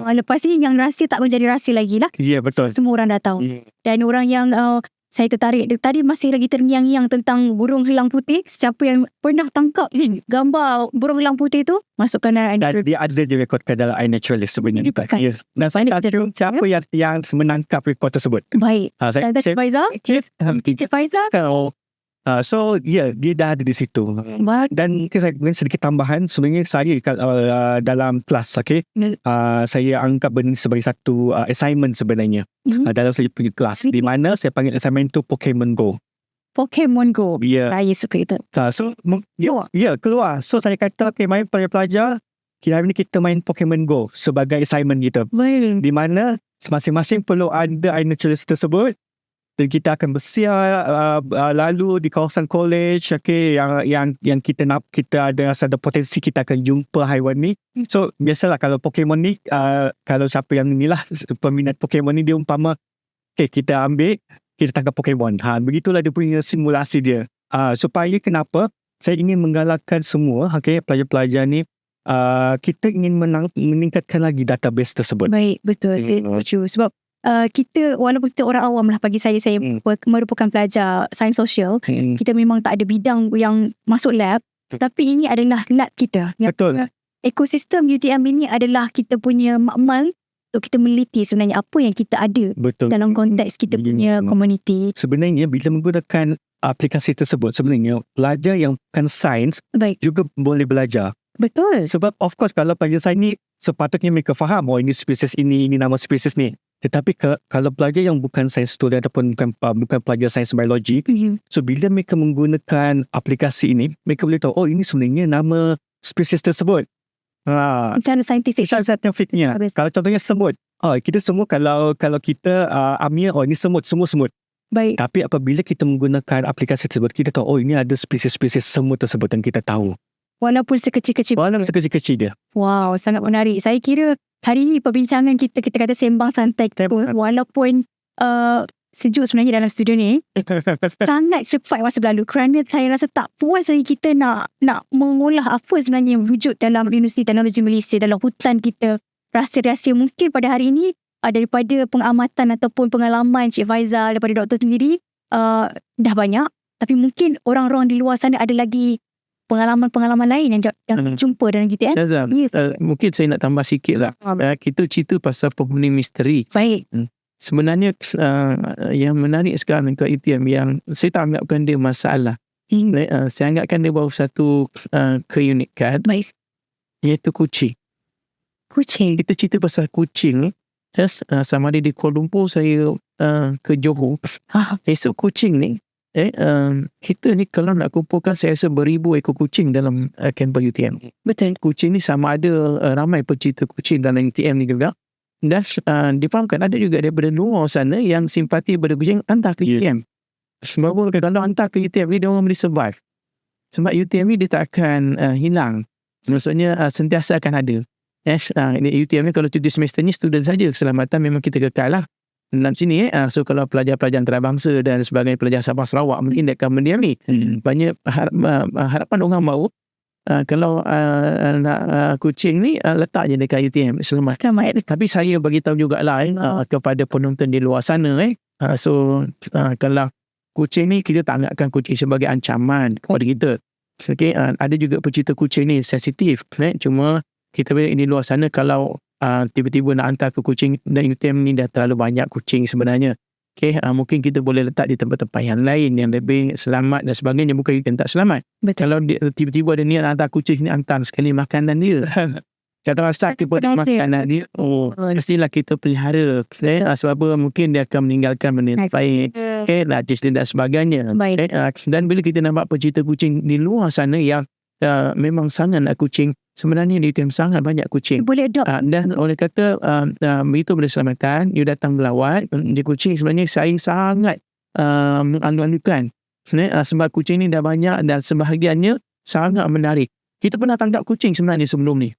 Lepas ni yang rahsia tak menjadi rahsia lagi lah. Ya, betul. Semua orang dah tahu. Dan orang yang saya tertarik tadi masih lagi terngiang-ngiang tentang burung helang putih. Siapa yang pernah tangkap gambar burung helang putih tu, masukkan dalam dan dia ada direkodkan dalam iNaturalist sebenarnya. Yes. Dan saya tak tahu siapa yang menangkap rekod tersebut. Baik. Saya Encik Faizal. Encik Faizal. So dia dah ada di situ. Dan saya sedikit tambahan, sebenarnya saya dalam kelas, saya anggap benda sebagai satu assignment sebenarnya dalam saya punya kelas, di mana saya panggil assignment tu Pokemon Go. Pokemon Go. Saya suka itu. So keluar. So saya kata, mari pelajar, hari ni kita main Pokemon Go sebagai assignment kita. Di mana masing-masing perlu ada iNaturalist tersebut. Dan kita akan bersiar lalu di kawasan college, yang kita ada potensi kita akan jumpa haiwan ni. So biasalah kalau Pokemon ni, kalau siapa yang inilah peminat Pokemon ni, dia umpama kita ambil, kita tangkap Pokemon. Begitulah dia punya simulasi dia. Supaya kenapa saya ingin menggalakkan semua pelajar-pelajar ni, kita ingin meningkatkan lagi database tersebut. Baik, betul. Sebab kita, walaupun kita orang awam lah, bagi saya merupakan pelajar sains sosial, kita memang tak ada bidang yang masuk lab, tapi ini adalah lab kita. Betul. Ekosistem UTM ini adalah kita punya makmal untuk kita meliti sebenarnya apa yang kita ada. Betul. Dalam konteks kita punya komuniti. Sebenarnya bila menggunakan aplikasi tersebut, sebenarnya pelajar yang bukan sains juga boleh belajar. Betul. Sebab of course kalau pelajar sains ni sepatutnya mereka faham, ini spesies ini nama spesies ni. Tetapi kalau pelajar yang bukan sains student ataupun bukan pelajar sains biologi, so bila mereka menggunakan aplikasi ini, mereka boleh tahu, ini sebenarnya nama spesies tersebut. Secara saintifik. Secara saintifiknya. Kalau contohnya semut. Kita semua kalau kita ambil, ini semut, semua semut. Baik. Tapi apabila kita menggunakan aplikasi tersebut, kita tahu, ini ada spesies-spesies semut tersebut yang kita tahu. Walaupun sekecil-kecil. Dia. Wow, sangat menarik. Saya kira hari ini perbincangan kita kata sembang santai pun, walaupun sejuk sebenarnya dalam studio ni, sangat cepat masa berlalu, kerana saya rasa tak puas lagi kita nak mengolah apa sebenarnya yang wujud dalam Universiti Teknologi Malaysia, dalam hutan kita. Rahsia-rahsia mungkin pada hari ini daripada pengamatan ataupun pengalaman Cik Faizal, daripada doktor sendiri, dah banyak. Tapi mungkin orang-orang di luar sana ada lagi pengalaman-pengalaman lain yang jumpa dalam UTM. Syazam, mungkin saya nak tambah sikit lah. Kita cerita pasal penghuni misteri. Baik. Sebenarnya yang menarik sekarang ke UTM, yang saya tak anggapkan dia masalah. Saya anggapkan dia baru satu keunikan. Baik. Iaitu kucing. Kucing. Kita cerita pasal kucing. Sama ada di Kuala Lumpur, saya ke Johor. Esok kucing ni, kita ni kalau nak kumpulkan, saya rasa beribu ekor kucing dalam kampus UTM. Betul. Kucing ni sama ada ramai pecinta kucing dalam UTM ni juga. Dan difahamkan ada juga daripada luar sana yang simpati pada kucing hantar ke UTM. Sebab kalau hantar ke UTM ni, dia orang boleh survive. Sebab UTM ni dia tak akan hilang. Maksudnya sentiasa akan ada. UTM ni kalau cuti semester ni student saja, keselamatan memang kita kekal lah dalam sini. So kalau pelajar-pelajar antarabangsa dan sebagainya, pelajar Sabah Sarawak mungkin dia akan mendiami. Banyak harapan orang mahu kalau nak kucing ni letak je dekat UTM selamat. Tapi saya bagi tahu jugalah kepada penonton di luar sana kalau kucing ni kita tak anggapkan kucing sebagai ancaman kepada kita. Okay, ada juga pecinta kucing ni sensitif. Cuma kita di luar sana kalau tiba-tiba nak hantar ke kucing dan UTM ni dah terlalu banyak kucing sebenarnya. Okay, mungkin kita boleh letak di tempat-tempat yang lain yang lebih selamat dan sebagainya. Bukan kita tak selamat. Betul. Kalau tiba-tiba ada niat nak hantar kucing ni, hantar sekali makanan dia. Kalau rasa kepada makanan dia, pastilah kita pelihara. Sebab apa, mungkin dia akan meninggalkan benda yang baik. Najis dan sebagainya. Dan bila kita nampak pecinta kucing di luar sana yang memang sangat nak kucing, sebenarnya di UTM sangat banyak kucing. Boleh adopt. Dan oleh kata begitu berselamatan, you datang melawat, di kucing sebenarnya saya sangat mengalu-alukan. Sebab kucing ni dah banyak dan sebahagiannya sangat menarik. Kita pernah tangkap kucing sebenarnya sebelum ni.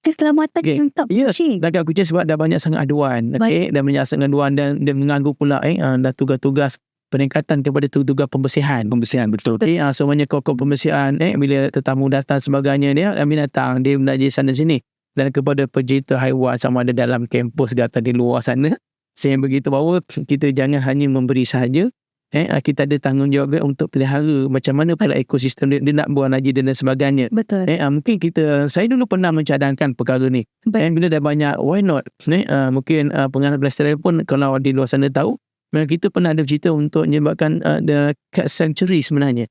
Keselamatan untuk kucing. Tangkap kucing sebab dah banyak sangat aduan. Dan banyak sangat aduan dan dia mengganggu pula dah tugas-tugas peningkatan kepada tugas pembersihan. Betul. Semuanya kokok pembersihan bila tetamu datang sebagainya, dia binatang dia menajis sana sini. Dan kepada pecinta haiwan sama ada dalam kampus atau di luar sana, saya begitu bahawa kita jangan hanya memberi sahaja. Kita ada tanggungjawab untuk pelihara macam mana pula ekosistem dia nak buang najis dan sebagainya. Betul. Mungkin saya dulu pernah mencadangkan perkara ni. Bila dah banyak, why not? Mungkin pengarah pelestarian pun kalau di luar sana tahu, kita pernah ada cerita untuk menyebabkan the cat sanctuary sebenarnya.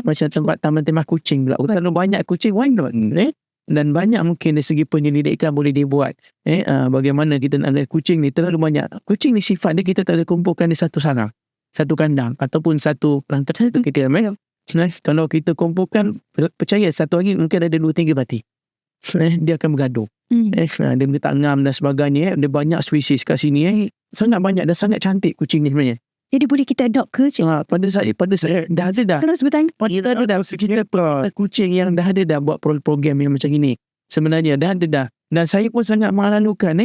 Macam tempat taman temah kucing pula. Kalau banyak kucing, why not? Dan banyak mungkin dari segi penyelidikan boleh dibuat. Bagaimana kita nak ada kucing ni, terlalu banyak. Kucing ni sifat dia kita tak ada kumpulkan di satu sarang, satu kandang ataupun satu perangkat satu kita. Kalau kita kumpulkan, percaya satu hari mungkin ada 2-3 mati. Dia akan bergaduh. Dia tak ngam dan sebagainya. Dia banyak spesies kat sini. Sangat banyak dan sangat cantik kucing ni sebenarnya. Jadi boleh kita adopt ke? Pada saya dah ada dah. Terus bertanya. Kita ada dah kucing yang dah ada dah buat program yang macam ini. Sebenarnya dah ada dah. Dan saya pun sangat mengalukan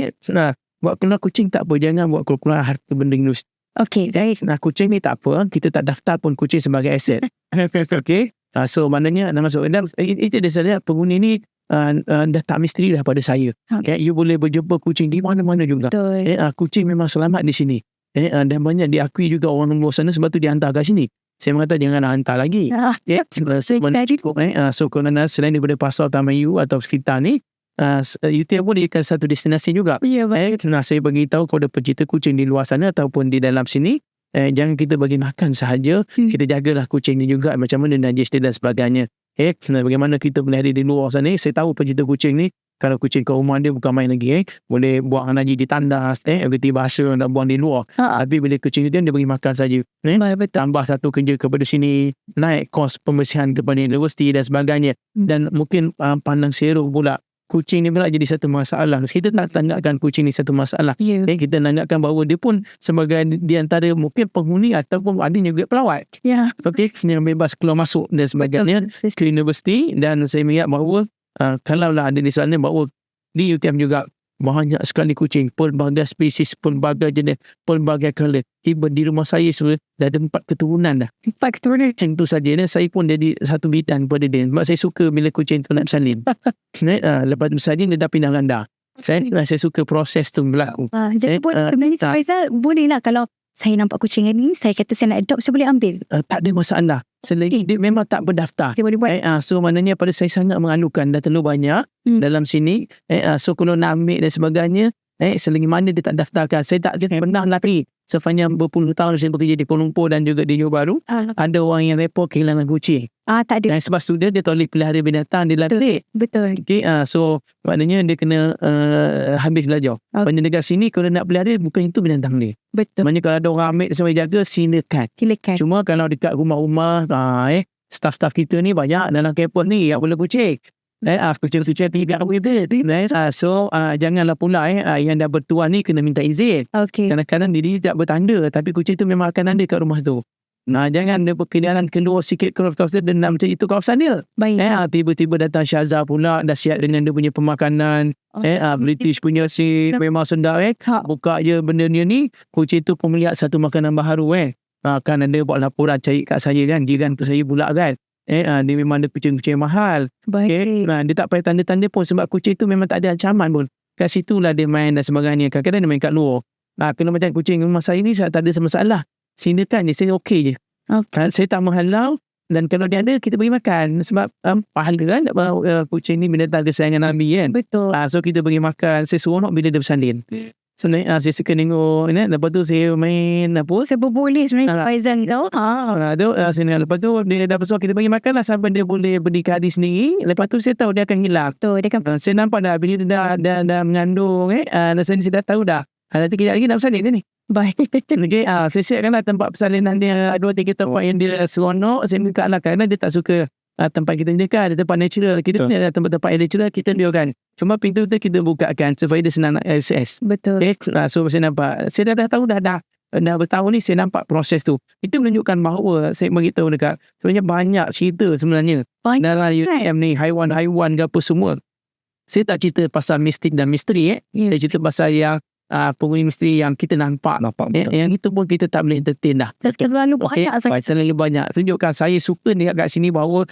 buat kena kucing tak apa, jangan buat kurang harta benda industri. Okey, baik. Kucing ni tak apa, kita tak daftar pun kucing sebagai aset. Okey. So maknanya masuk dan itu dia saya penghuni ni dah tak misteri dah pada saya. You boleh berjumpa kucing di mana-mana juga. Kucing memang selamat di sini. Dan banyak diakui juga orang luar sana, sebab tu dihantar kat sini. Saya mengatakan jangan hantar lagi. So kerana selain daripada pasar Taman U atau sekitar ni, UTM pun dijadikan satu destinasi juga. Saya beritahu kepada pecinta kucing di luar sana ataupun di dalam sini, jangan kita bagi makan sahaja, kita jagalah kucing ni juga, macam mana najis dia dan sebagainya. Bagaimana kita pelihara di luar sana. Saya tahu pecinta kucing ni, kalau kucing kat rumah dia bukan main lagi, boleh buang najis di tandas, berarti bahasa nak buang di luar. Tapi bila kucing dia bagi makan saja, tambah satu kerja kepada sini, naik kos pembersihan kepada universiti dan sebagainya. Dan mungkin pandang serong pula, kucing ni pula jadi satu masalah. Kita tak anggapkan kucing ni satu masalah. Kita anggapkan bahawa dia pun sebagai di antara mungkin penghuni ataupun ada juga pelawat. Yang bebas keluar masuk dan sebagainya ke universiti. Dan saya ingat bahawa kalaulah ada di sana, bahawa di UTM juga banyak sekali kucing, pelbagai spesies, pelbagai jenis, pelbagai color. Di rumah saya sudah ada 4 keturunan dah. 4 keturunan. Itu saja. Saya pun jadi satu bidang pada dia. Sebab saya suka bila kucing tu nak bersalin. Lepas bersalin dia dah pindah ganda. Saya suka proses tu berlaku. Jadi pun sebenarnya Faizal, boleh lah kalau saya nampak kucing ni, saya kata saya nak adopt, saya boleh ambil. Tak ada masalah. Selagi dia memang tak berdaftar. Dia boleh buat. So maknanya pada saya sangat mengalukan, dah terlalu banyak dalam sini. So kalau nak ambil dan sebagainya, selagi mana dia tak daftarkan. Saya tak pernah lari sepanjang berpuluh tahun saya bekerja di Kuala Lumpur dan juga di Johor Bahru. Ada orang yang report kehilangan kucing. Tak ada. Sebab student dia tak boleh pelihara binatang, dia lari. Betul. So maknanya dia kena habis belajar. Banyak dekat sini kalau nak pelihara, bukan itu binatang dia. Betul. Maknanya kalau ada orang ambil sampai jaga, silakan. Cuma kalau dekat rumah-rumah, staff-staff kita ni banyak dalam kampus ni yang boleh kucing. Kucing-kucing tidak boleh. So janganlah pula yang dah bertuan ni kena minta izin. Okey. Kadang-kadang dia tak bertanda, tapi kucing tu memang akan ada kat rumah tu. Jangan dia berkeliaran keluar sikit keluar kawasan dia nak macam itu kawasan dia. Baik. Tiba-tiba datang Syazah pula dah siap dengan dia punya pemakanan. British punya memang sedap buka je benda ni, kucing tu pun melihat satu makanan baharu kan ada buat laporan cari kat saya kan, jiran tu saya pula kan. Dia memang ada kucing-kucing mahal. Baik. Dia tak payah tanda-tanda pun sebab kucing tu memang tak ada ancaman pun. Kat situlah dia main dan sebagainya. Kadang-kadang dia main kat luar. Kena macam kucing rumah saya ni saya tak ada masalah. Silakan je, saya okey je. Saya tak menghalau. Dan kalau dia ada, kita bagi makan. Sebab pahala kan, kucing ni binatang kesayangan Nabi kan. Betul. So kita bagi makan. Saya seronok bila dia bersalin. So saya suka tengok. Lepas tu saya main apa. Saya berboleh sebenarnya Faizal tau. Lepas tu dia dah besar, kita bagi makan lah sampai dia boleh berdikari sendiri. Lepas tu saya tahu dia akan hilang. Betul. Dia kan Saya nampak dah bila dia dah mengandung. Saya dah tahu dah. Nanti kejap lagi nak bersalin dia ni. baik. Okay, saya siapkanlah tempat persalinan dia 2-3 tempat yang dia seronok. Saya minta lah kerana dia tak suka tempat kita sediakan. Dia tempat natural. Kita ni ada tempat-tempat yang natural kita biarkan. Cuma pintu tu kita bukakan supaya dia senang nak access. Betul. Okay, so saya nampak. Saya dah tahu dah bertahun ni saya nampak proses tu. Itu menunjukkan bahawa saya beritahu dekat sebenarnya banyak cerita sebenarnya. Banyak, dalam UTM ni haiwan-haiwan ke apa semua. Saya tak cerita pasal mistik dan misteri. Saya cerita pasal yang penghuni misteri yang kita nampak. Yang itu pun kita tak boleh entertain dah. Terlalu banyak sangat. Terlalu banyak. Tunjukkan saya suka lihat kat sini bahawa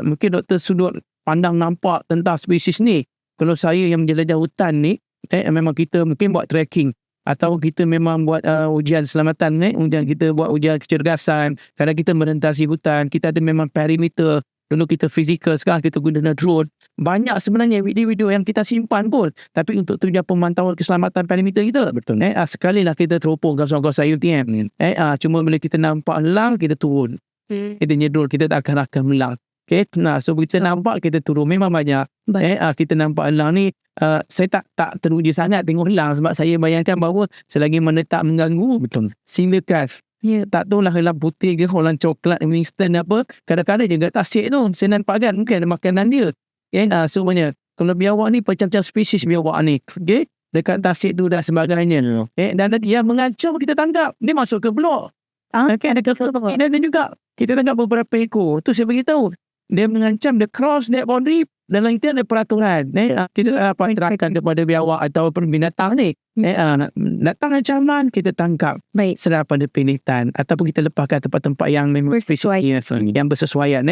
mungkin doktor sudut pandang nampak tentang spesies ni. Kalau saya yang menjelajah hutan ni, memang kita mungkin buat trekking. Atau kita memang buat ujian keselamatan. Ujian kita buat ujian kecergasan. Kadang kita merentasi hutan. Kita ada memang perimeter. Dulu kita fizikal, sekarang kita guna drone. Banyak sebenarnya video-video yang kita simpan pun. Tapi untuk tujuan pemantauan keselamatan perimeter kita. Betul. Sekali lah kita teropong kawasan-kawasan UTM. Cuma bila kita nampak elang, kita turun. Kita nyedul, kita tak akan melang. Okay? So kita nampak, kita turun. Memang banyak. Kita nampak elang ni. Saya tak teruja sangat tengok elang. Sebab saya bayangkan bahawa selagi mana tak mengganggu. Betul. Silakan. Tak tahulah elang putih ke, elang coklat, Winston apa. Kadang-kadang je kat tasik tu. Saya nampak kan, mungkin ada makanan dia. Semuanya. Kalau biawak ni, macam-macam spesies biawak ni. Okay? Dekat tasik tu dan sebagainya. Dan dia mengancam kita tangkap. Dia masuk ke blok. Okay, ada dan juga. Kita tangkap beberapa ekor. Tu saya beritahu. Dia mengancam, dia cross that boundary. Dalam itu ada peraturan. Kita dapat terangkan kepada biawak atau binatang ni. Datang ancaman, kita tangkap. Baik. Serah pada penitan. Ataupun kita lepaskan tempat-tempat yang memang Bersesuaian. yang bersesuaian.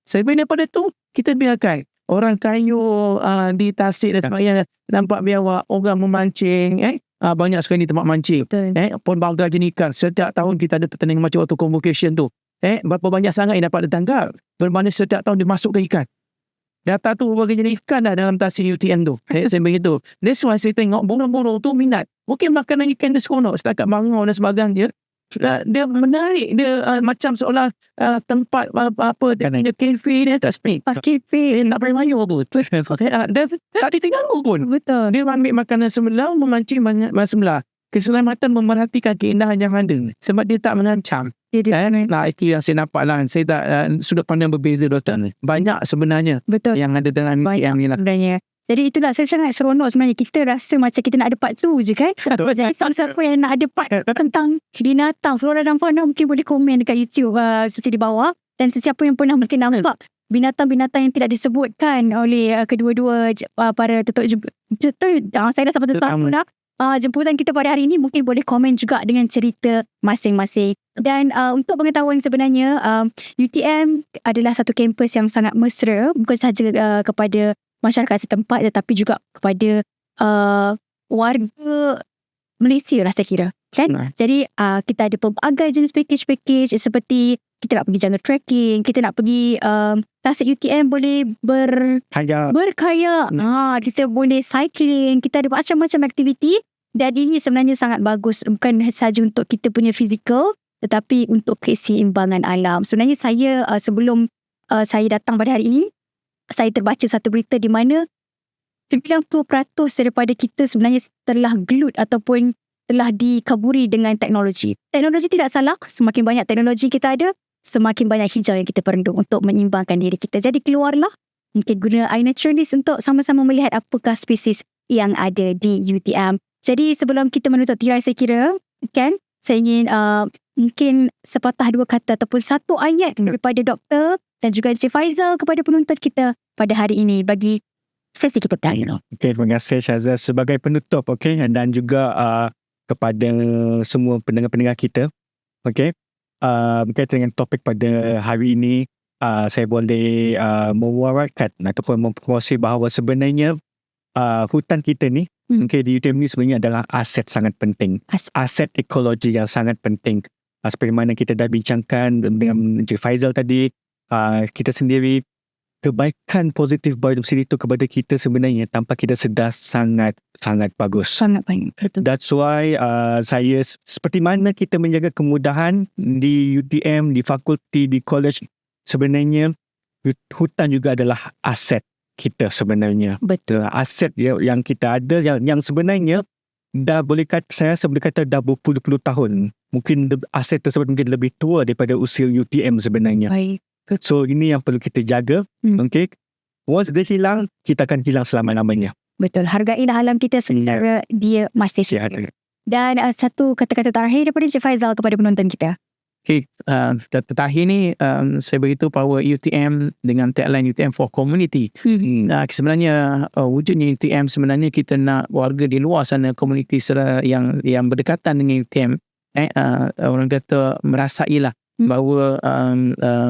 Selain daripada tu, kita biarkan. Orang kayu di tasik dan sebagainya. Nampak biawak, orang memancing. Banyak sekali tempat mancing. Pun bangga jenis ikan. Setiap tahun kita ada pertandingan macam waktu convocation tu. Berapa banyak sangat yang dapat ditangkap. Bermakna setiap tahun dia masukkan ikan. Data tu berbagai jenis ikan dah dalam tasik UTM tu. Saya begitu. That's why saya tengok burung-burung tu minat. Mungkin makanan ikan dia seronok. Setakat bangau dan sebagainya. Dia menarik. Dia macam seolah tempat apa. Dia punya kafe dia tak speak. Kafe. Dia tak payah mayu pun. Dia tak ditinggal pun. Betul. Dia ambil makanan sebelah, memancing banyak sebelah. Keselamatan memerhatikan keindahan yang ada. Sebab dia tak mengancam. Itu yang saya nampak lah. Saya tak sudut pandang berbeza doktor. Banyak sebenarnya. Betul. Yang ada dalam UTM ni lah. Sebenarnya. Jadi itulah saya sangat seronok sebenarnya. Kita rasa macam kita nak ada part 2 je kan. Jadi siapa yang nak ada part tentang binatang, flora dan fauna mungkin boleh komen dekat YouTube seperti di bawah. Dan sesiapa yang pernah mungkin nampak binatang-binatang yang tidak disebutkan oleh kedua-dua para tutup saya dah sampai tutup dah. Jemputan kita pada hari ini mungkin boleh komen juga dengan cerita masing-masing. Dan untuk pengetahuan sebenarnya UTM adalah satu kampus yang sangat mesra, bukan sahaja kepada masyarakat setempat tetapi juga kepada warga Malaysia lah saya kira kan. Jadi kita ada pelbagai jenis package seperti kita nak pergi jungle trekking, kita nak pergi tasik UTM boleh berkayak, kita boleh cycling, kita ada macam-macam aktiviti. Dan ini sebenarnya sangat bagus, bukan sahaja untuk kita punya fizikal tetapi untuk keseimbangan alam. Sebenarnya saya sebelum saya datang pada hari ini, saya terbaca satu berita di mana 90% daripada kita sebenarnya telah gelut ataupun telah dikaburi dengan teknologi. Teknologi tidak salah, semakin banyak teknologi kita ada, semakin banyak hijau yang kita perlu untuk menyeimbangkan diri kita. Jadi keluarlah mungkin guna air naturalis untuk sama-sama melihat apakah spesies yang ada di UTM. Jadi sebelum kita menutup tirai, saya kira kan, saya ingin mungkin sepatah dua kata ataupun satu ayat daripada doktor dan juga Encik Faizal kepada penonton kita pada hari ini bagi sesi kita pertama. Okay, terima kasih Syazah sebagai penutup, okay, dan juga kepada semua pendengar-pendengar kita. Okay, berkaitan dengan topik pada hari ini, saya boleh mewaratkan ataupun mempromosi bahawa sebenarnya hutan kita ni, okay, di UTM ni sebenarnya adalah aset sangat penting. Aset ekologi yang sangat penting. Seperti mana kita dah bincangkan dengan Encik Faizal tadi, kita sendiri, kebaikan positif biodiversity itu kepada kita sebenarnya tanpa kita sedar sangat bagus. Sangat baik. Betul. That's why saya, seperti mana kita menjaga kemudahan di UTM, di fakulti, di college, sebenarnya hutan juga adalah aset kita sebenarnya. Betul. Aset yang kita ada, yang sebenarnya dah boleh kata, saya rasa boleh kata dah berpuluh-puluh tahun. Mungkin aset tersebut mungkin lebih tua daripada usia UTM sebenarnya. Baik. So ini yang perlu kita jaga. Okay. Once dia hilang, kita akan hilang selama-lamanya. Betul. Hargailah alam kita secara dia masih Sihat. Dan satu kata-kata terakhir daripada Encik Faizal kepada penonton kita. Okay, terakhir ni saya beritahu bahawa UTM dengan tagline UTM for Community. Sebenarnya wujudnya UTM sebenarnya kita nak warga di luar sana, komuniti yang berdekatan dengan UTM, orang kata merasailah bahawa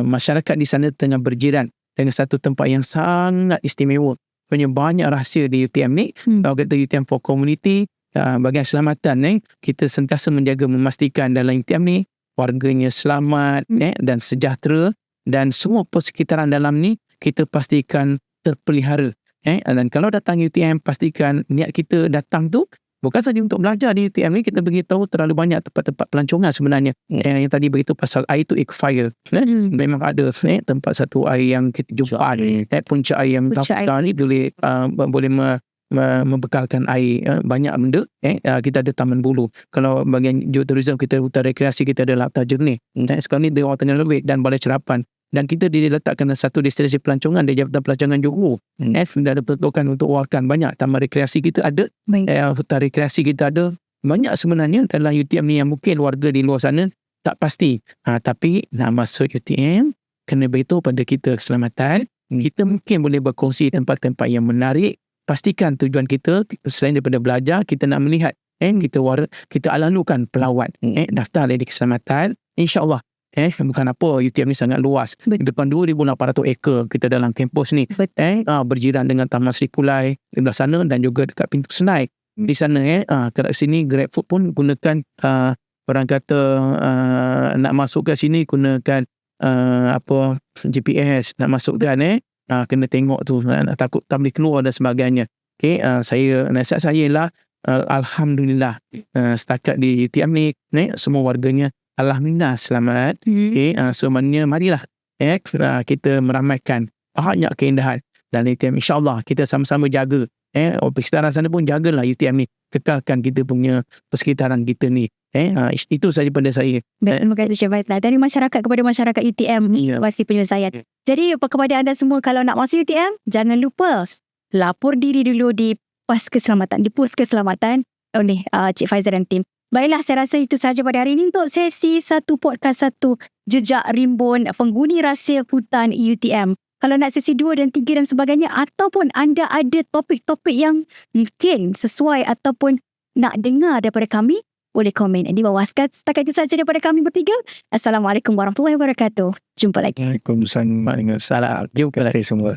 masyarakat di sana tengah berjiran dengan satu tempat yang sangat istimewa. Punya banyak rahsia di UTM ni. Kalau kata UTM for Community, bagian keselamatan, kita sentiasa menjaga, memastikan dalam UTM ni warganya selamat dan sejahtera, dan semua persekitaran dalam ni kita pastikan terpelihara. Dan kalau datang UTM, pastikan niat kita datang tu bukan saja untuk belajar di UTM ni, kita beritahu terlalu banyak tempat-tempat pelancongan sebenarnya. Yang tadi beritahu pasal air tu Eco-Fire. Memang ada tempat satu air yang kita jumpa ni. Punca air yang kita ni boleh membekalkan air banyak benda. Kita ada Taman Bulu. Kalau bagian geoturism, kita hutan rekreasi, kita ada Latar Jernih. Sekarang ni Dewan Tengah Lebih dan Balai Cerapan. Dan kita diletakkan satu destinasi pelancongan di Jabatan Pelancongan Johor. Dan ada peruntukan untuk warkan banyak. Taman rekreasi kita ada. Hutan rekreasi kita ada. Banyak sebenarnya dalam UTM ni yang mungkin warga di luar sana tak pasti. Tapi nak masuk UTM, kena beritahu pada kita keselamatan. Kita mungkin boleh berkongsi tempat-tempat yang menarik. Pastikan tujuan kita selain daripada belajar, kita nak melihat. Kita alalukan pelawat. Daftar dari keselamatan. InsyaAllah. Bukan apa, UTM ni sangat luas. Depan 2,800 ekar kita dalam kampus ni. Berjiran dengan Taman Sri Kulai di belah sana dan juga dekat Pintu Senai. Di sana kat sini GrabFood pun gunakan orang kata nak masuk ke sini gunakan GPS nak masukkan kena tengok tu, takut tak boleh keluar dan sebagainya. Nasihat saya ialah alhamdulillah setakat di UTM ni semua warganya alhamdulillah selamat. So maknanya marilah kita meramaikan banyak keindahan dan UTM. InsyaAllah kita sama-sama jaga. Persekitaran sana pun jagalah UTM ni. Kekalkan kita punya persekitaran kita ni. Itu saja pada saya. Terima kasih Encik Faizal. Dari masyarakat kepada masyarakat UTM, pasti penyelesaian. Jadi kepada anda semua, kalau nak masuk UTM, jangan lupa lapor diri dulu di pos keselamatan oleh Encik Faizal dan tim. Baiklah, saya rasa itu sahaja pada hari ini untuk sesi 1 podcast 1 Jejak Rimbun Penghuni Rahsia Hutan UTM. Kalau nak sesi 2 dan 3 dan sebagainya, ataupun anda ada topik-topik yang mungkin sesuai ataupun nak dengar daripada kami, boleh komen di bawah. Setakat itu sahaja daripada kami bertiga. Assalamualaikum warahmatullahi wabarakatuh. Jumpa lagi. Waalaikumsalam. Terima kasih semua.